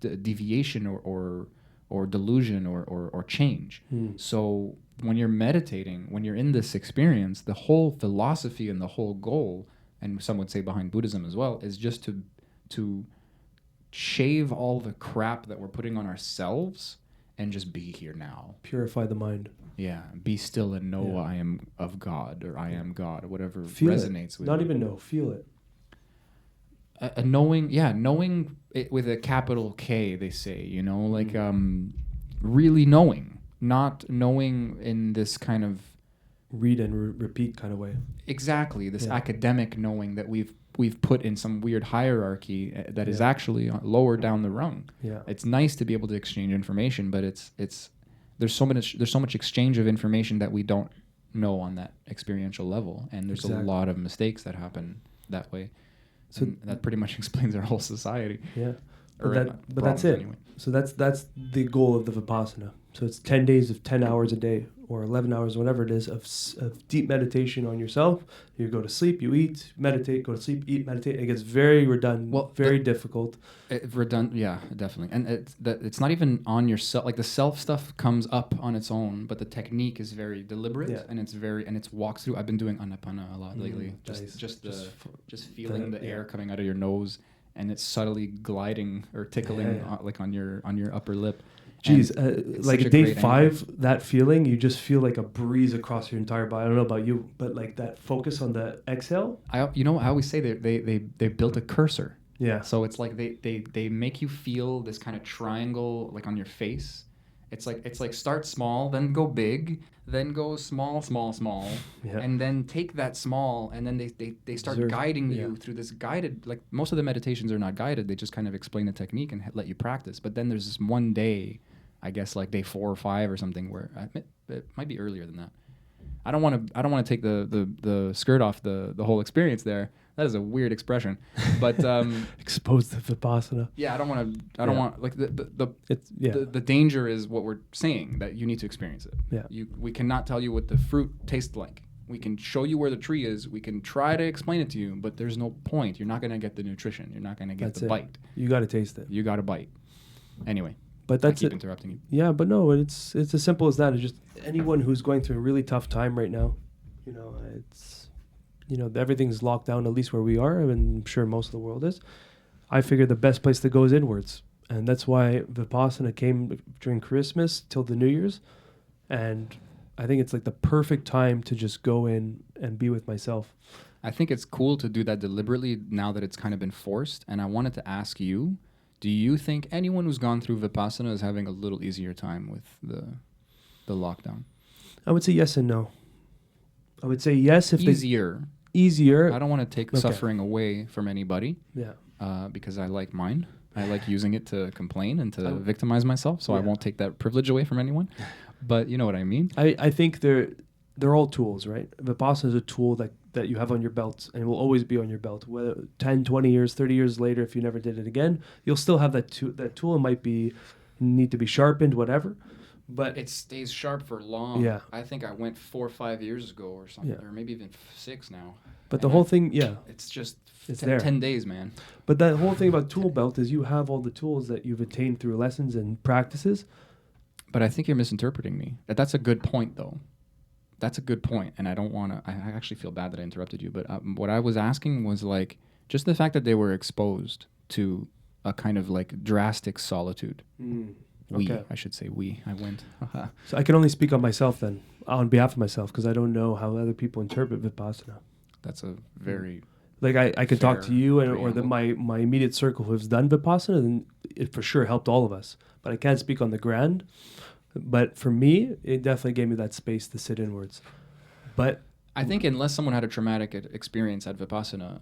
deviation or delusion or change. So when you're meditating, when you're in this experience, the whole philosophy and the whole goal, and some would say behind Buddhism as well, is just to shave all the crap that we're putting on ourselves and just be here now. Purify the mind. Yeah, be still and know I am of God or I am God or whatever resonates with you. Not even know, feel it. Knowing it with a capital K, they say, you know, like really knowing, not knowing in this kind of read and repeat kind of way. Exactly, this academic knowing that we've put in some weird hierarchy that is actually lower down the rung. Yeah, it's nice to be able to exchange information, but there's so much exchange of information that we don't know on that experiential level, and there's a lot of mistakes that happen that way. So that pretty much explains our whole society. Yeah. But that's it. Anyway. So that's the goal of the Vipassana. So it's 10 days of 10 hours a day or 11 hours, whatever it is, of deep meditation on yourself. You go to sleep, you eat, meditate, go to sleep, eat, meditate. It gets very redundant, very difficult. Yeah, definitely. And it's not even on yourself. Like the self stuff comes up on its own, but the technique is very deliberate and it's walks through. I've been doing Anapana a lot lately. Just feeling the air coming out of your nose and it's subtly gliding or tickling like on your upper lip. Geez, like day 5, that feeling, you just feel like a breeze across your entire body. I don't know about you, but like that focus on the exhale. I always say they built a cursor. Yeah. So it's like they make you feel this kind of triangle like on your face. It's like start small, then go big, then go small, and then take that small, and then they start guiding you through this guided. Like most of the meditations are not guided; they just kind of explain the technique and let you practice. But then there's this one day, I guess like day 4 or 5 or something, where it might be earlier than that. I don't want to take the skirt off the whole experience there. That is a weird expression, but expose the Vipassana. Yeah, I don't want like the danger is what we're saying, that you need to experience it. Yeah. We cannot tell you what the fruit tastes like. We can show you where the tree is. We can try to explain it to you, but there's no point. You're not going to get the nutrition. You're not going to get the bite. You got to taste it. You got to bite. Anyway. But that's I keep interrupting you. Yeah, but no, it's as simple as that. It's just anyone who's going through a really tough time right now, everything's locked down, at least where we are, and I'm sure most of the world is. I figure the best place to go is inwards. And that's why Vipassana came during Christmas till the New Year's. And I think it's like the perfect time to just go in and be with myself. I think it's cool to do that deliberately now that it's kind of been forced. And I wanted to ask you, do you think anyone who's gone through Vipassana is having a little easier time with the lockdown? I would say yes and no. I would say yes if easier. Easier. I don't want to take suffering away from anybody. Yeah. Because I like mine. I like using it to complain and to victimize myself, so I won't take that privilege away from anyone. But you know what I mean? I think they're all tools, right? Vipassana is a tool that you have on your belt and will always be on your belt. Whether 10, 20 years, 30 years later, if you never did it again, you'll still have that tool. It might need to be sharpened, whatever. But it stays sharp for long. Yeah. I think I went 4 or 5 years ago or something, or maybe even 6 now. But the whole thing, it's just it's 10 days, man. But that whole thing about tool belt is you have all the tools that you've attained through lessons and practices. But I think you're misinterpreting me. That's a good point, though. That's a good point, and I don't want to. I actually feel bad that I interrupted you. But what I was asking was like just the fact that they were exposed to a kind of like drastic solitude. I should say we. I went. So I can only speak on myself then, on behalf of myself, because I don't know how other people interpret Vipassana. That's a very like I could talk to you or my immediate circle who has done Vipassana, and it for sure helped all of us. But I can't speak on the grand. But for me, it definitely gave me that space to sit inwards. But I think unless someone had a traumatic experience at Vipassana,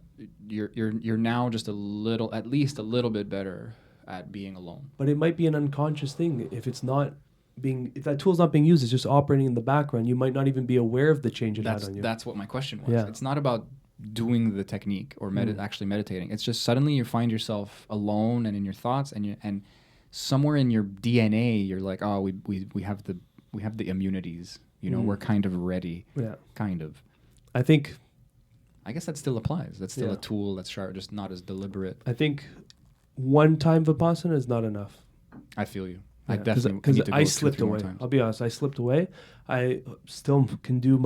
you're now just at least a little bit better at being alone. But it might be an unconscious thing. If that tool's not being used, it's just operating in the background. You might not even be aware of the change it had on you. That's what my question was. Yeah. It's not about doing the technique or actually meditating. It's just suddenly you find yourself alone and in your thoughts, and somewhere in your DNA, you're like, oh, we have the immunities. We're kind of ready. Yeah. Kind of. I guess that still applies. That's still a tool that's sharp, just not as deliberate. I think one-time Vipassana is not enough. I feel you. Yeah, I definitely need to go I slipped 2-3 more away. times. I'll be honest. I slipped away. I still can do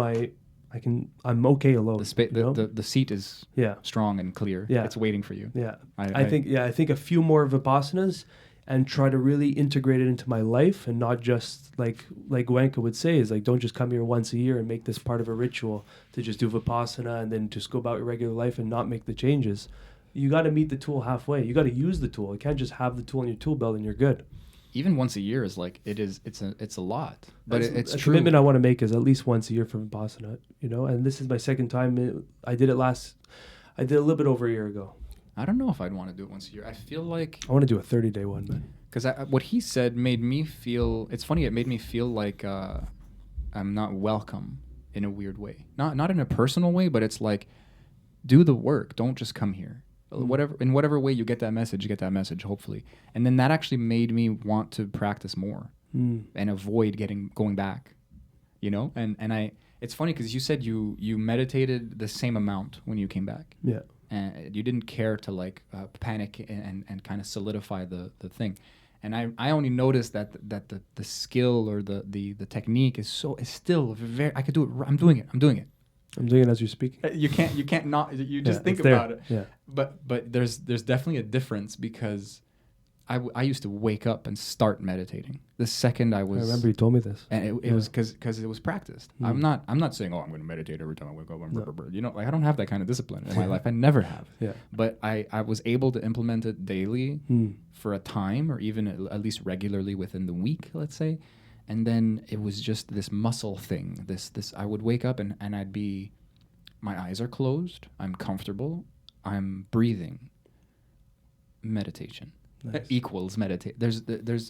I'm okay alone. The seat is strong and clear. Yeah. It's waiting for you. Yeah. I think a few more Vipassanas and try to really integrate it into my life, and not just like Wenka would say, is like, don't just come here once a year and make this part of a ritual to just do Vipassana and then just go about your regular life and not make the changes. You got to meet the tool halfway. You got to use the tool. You can't just have the tool in your tool belt and you're good. Even once a year is like it's a lot, but it's a true. commitment I want to make is at least once a year for Vipassana, and this is my second time. I did a little bit over a year ago. I don't know if I'd want to do it once a year. I feel like I want to do a 30-day one, man. Because what he said made me feel. It's funny. It made me feel like I'm not welcome in a weird way. Not in a personal way, but it's like, do the work. Don't just come here. whatever way you get that message, hopefully. And then that actually made me want to practice more and avoid going back, you know? And it's funny because you said you meditated the same amount when you came back. Yeah. And you didn't care to like panic and kind of solidify the thing. And I only noticed that the skill or the technique is still very, I could do it. I'm doing it. I'm doing it as you're speaking. You can't not, you just think about it. Yeah. But there's definitely a difference because I used to wake up and start meditating the second I was. I remember you told me this. And it was because it was practiced. I'm not saying, I'm going to meditate every time I wake up. You know, like I don't have that kind of discipline in my life. I never have. Yeah. But I was able to implement it daily for a time, or even at least regularly within the week, let's say. And then it was just this muscle thing. This I would wake up and I'd be, my eyes are closed. I'm comfortable. I'm breathing. Meditation. Nice. Equals meditate.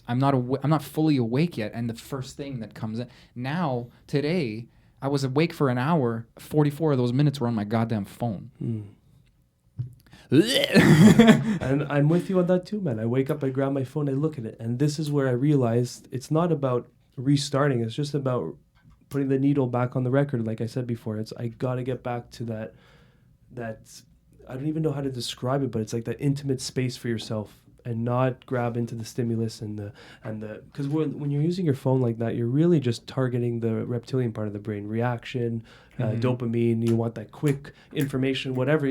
I'm not fully awake yet, and the first thing that comes in now today, I was awake for an hour. 44 of those minutes were on my goddamn phone. And I'm with you on that too, man. I wake up, I grab my phone, I look at it, and this is where I realized it's not about restarting. It's just about putting the needle back on the record. Like I said before, I got to get back to that. I don't even know how to describe it, but it's like that intimate space for yourself. And not grab into the stimulus and the because when you're using your phone like that, you're really just targeting the reptilian part of the brain, reaction, dopamine. You want that quick information, whatever.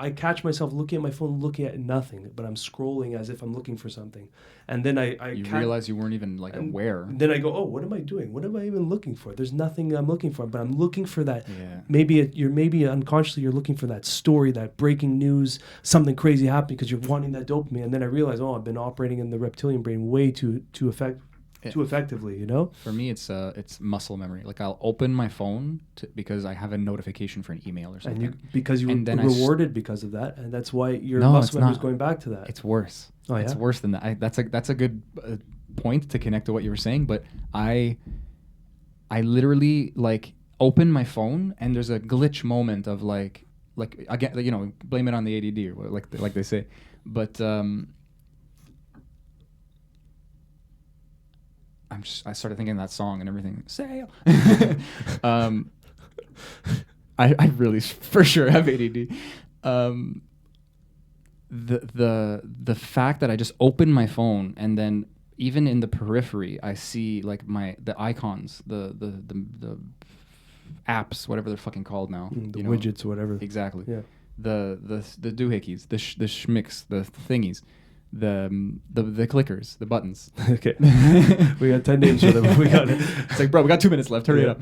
I catch myself looking at my phone, looking at nothing, but I'm scrolling as if I'm looking for something, and then I realize you weren't even like aware. Then I go, oh, what am I doing? What am I even looking for? There's nothing I'm looking for, but I'm looking for that. Yeah. Maybe unconsciously you're looking for that story, that breaking news, something crazy happening because you're wanting that dopamine, and then I realize, I've been operating in the reptilian brain way too effectively, you know? For me, it's muscle memory. Like I'll open my phone because I have a notification for an email or something. Because you were rewarded because of that, and that's why your muscle memory is going back to that. It's worse. Oh, yeah? It's worse than that. That's a good point to connect to what you were saying. But I literally like open my phone and there's a glitch moment of like again, you know, blame it on the ADD or like they say, but. I started thinking of that song and everything. Sail. I really for sure have ADD. The fact that I just open my phone and then even in the periphery I see like the icons, the apps, whatever they're fucking called now. The widgets, whatever. Exactly. Yeah. The doohickeys, the schmicks, the thingies. The clickers, the buttons. Okay. We got 10 names for them. We got it. It's like, bro, we got 2 minutes left. Hurry up.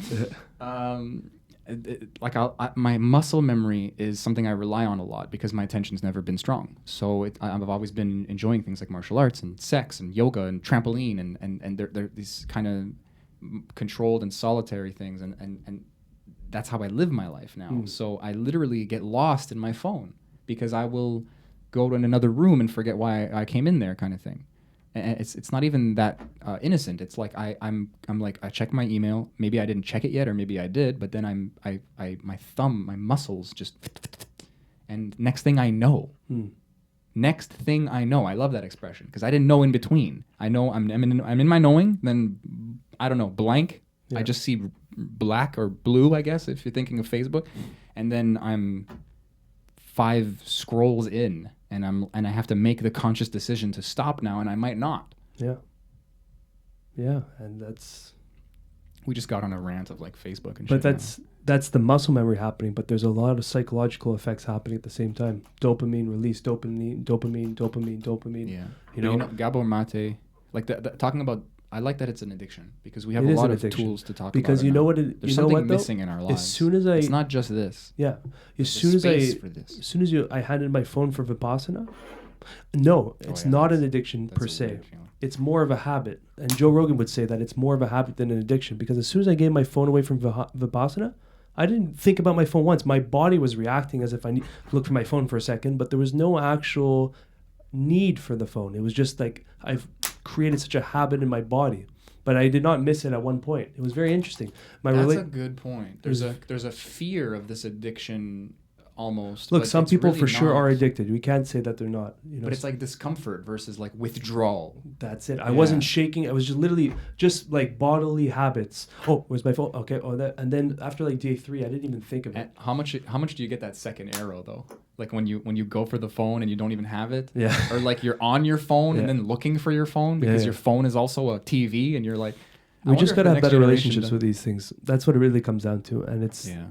My muscle memory is something I rely on a lot because my attention's never been strong. So I've always been enjoying things like martial arts and sex and yoga and trampoline and they're these kind of controlled and solitary things and that's how I live my life now. So I literally get lost in my phone because I will go to another room and forget why I came in there, kind of thing. And it's not even that innocent. It's like I'm like I check my email. Maybe I didn't check it yet, or maybe I did. But then my muscles just, and next thing I know, I love that expression because I didn't know in between. I know I'm in my knowing. Then I don't know, blank. Yeah. I just see black or blue, I guess, if you're thinking of Facebook, and then I'm 5 scrolls in. And I have to make the conscious decision to stop now, and I might not. Yeah. Yeah, and that's. We just got on a rant of like Facebook and shit. But now. that's the muscle memory happening. But there's a lot of psychological effects happening at the same time. Dopamine release, dopamine. Yeah. You know, Gabor Mate, like talking about. I like that it's an addiction because we have a lot of tools to talk about. Because you know what? There's something missing in our lives. As soon as it's not just this. Yeah. As soon as I handed my phone for Vipassana, it's not an addiction per se. It's more of a habit. And Joe Rogan would say that it's more of a habit than an addiction because as soon as I gave my phone away from Vipassana, I didn't think about my phone once. My body was reacting as if I looked for my phone for a second, but there was no actual need for the phone. It was just like I've created such a habit in my body, but I did not miss it at one point. It was very interesting. That's a good point. There's a fear of this addiction almost. Look, but some it's people really for sure not. are addicted. We can't say that they're not. You know, But it's like discomfort versus like withdrawal. that's it. I Yeah. wasn't shaking. I was just literally just like bodily habits. Oh, where's my phone? Okay. Oh, that. And then after like day 3, I didn't even think of it. And how much do you get that second arrow though? Like when you go for the phone and you don't even have it? Yeah. Or like you're on your phone and Yeah. then looking for your phone because Yeah. your phone is also a TV and you're like, I We wonder just if gotta the have next better generation relationships does- with these things. That's what it really comes down to. And it's Yeah.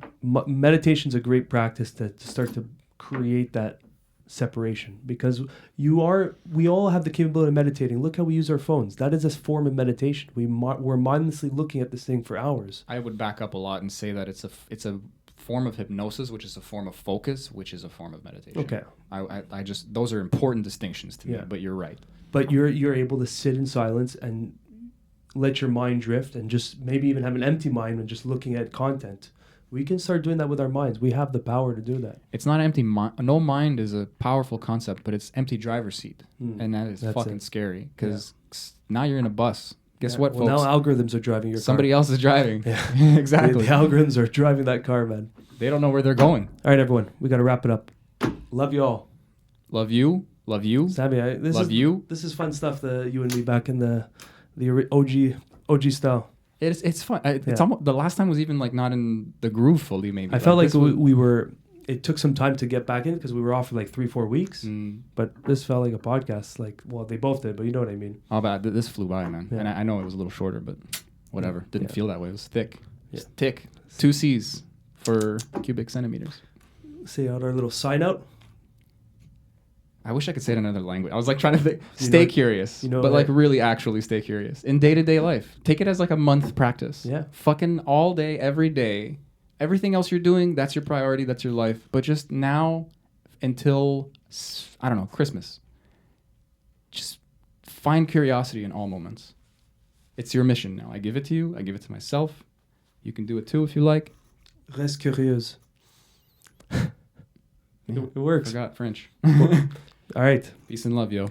meditation's a great practice to start to create that separation, because we all have the capability of meditating. Look how we use our phones. That is a form of meditation. We're mindlessly looking at this thing for hours. I would back up a lot and say that it's a form of hypnosis, which is a form of focus, which is a form of meditation. Okay. I just those are important distinctions to me. Yeah. But you're right. But you're able to sit in silence and let your mind drift, and just maybe even have an empty mind and just looking at content. We can start doing that with our minds. We have the power to do that. It's not empty mind. No mind is a powerful concept, but it's empty driver's seat, and that is That's fucking it. scary because now you're in a bus. Guess Yeah. what, Well, folks? now algorithms are driving your Somebody car. else is driving. Yeah. Exactly. The algorithms are driving that car, man. They don't know where they're going. All right, everyone. We got to wrap it up. Love you all. Love you. Love you. Sammy, this is fun stuff. You and me back in the OG style. It's fun. It's Yeah. almost, the last time was even like not in the groove fully. Maybe I felt like this was- we were. It took some time to get back in because we were off for like 3-4 weeks. Mm. But this felt like a podcast. Like, well, they both did, but you know what I mean. Oh, bad. This flew by, man. Yeah. And I know it was a little shorter, but whatever. Didn't Yeah. feel that way. It was thick. Yeah. It's thick. 2 C's for cubic centimeters. Say out our little sign out. I wish I could say it in another language. I was like trying to think. You Stay know- curious, you know but like what- really actually stay curious in day-to-day life. Take it as like a month practice. Yeah. Fucking all day, every day. Everything else you're doing, that's your priority, that's your life. But just now until, I don't know, Christmas. Just find curiosity in all moments. It's your mission now. I give it to you. I give it to myself. You can do it too if you like. Reste curieuse. Yeah. It works. Forgot French. All right. Peace and love, yo.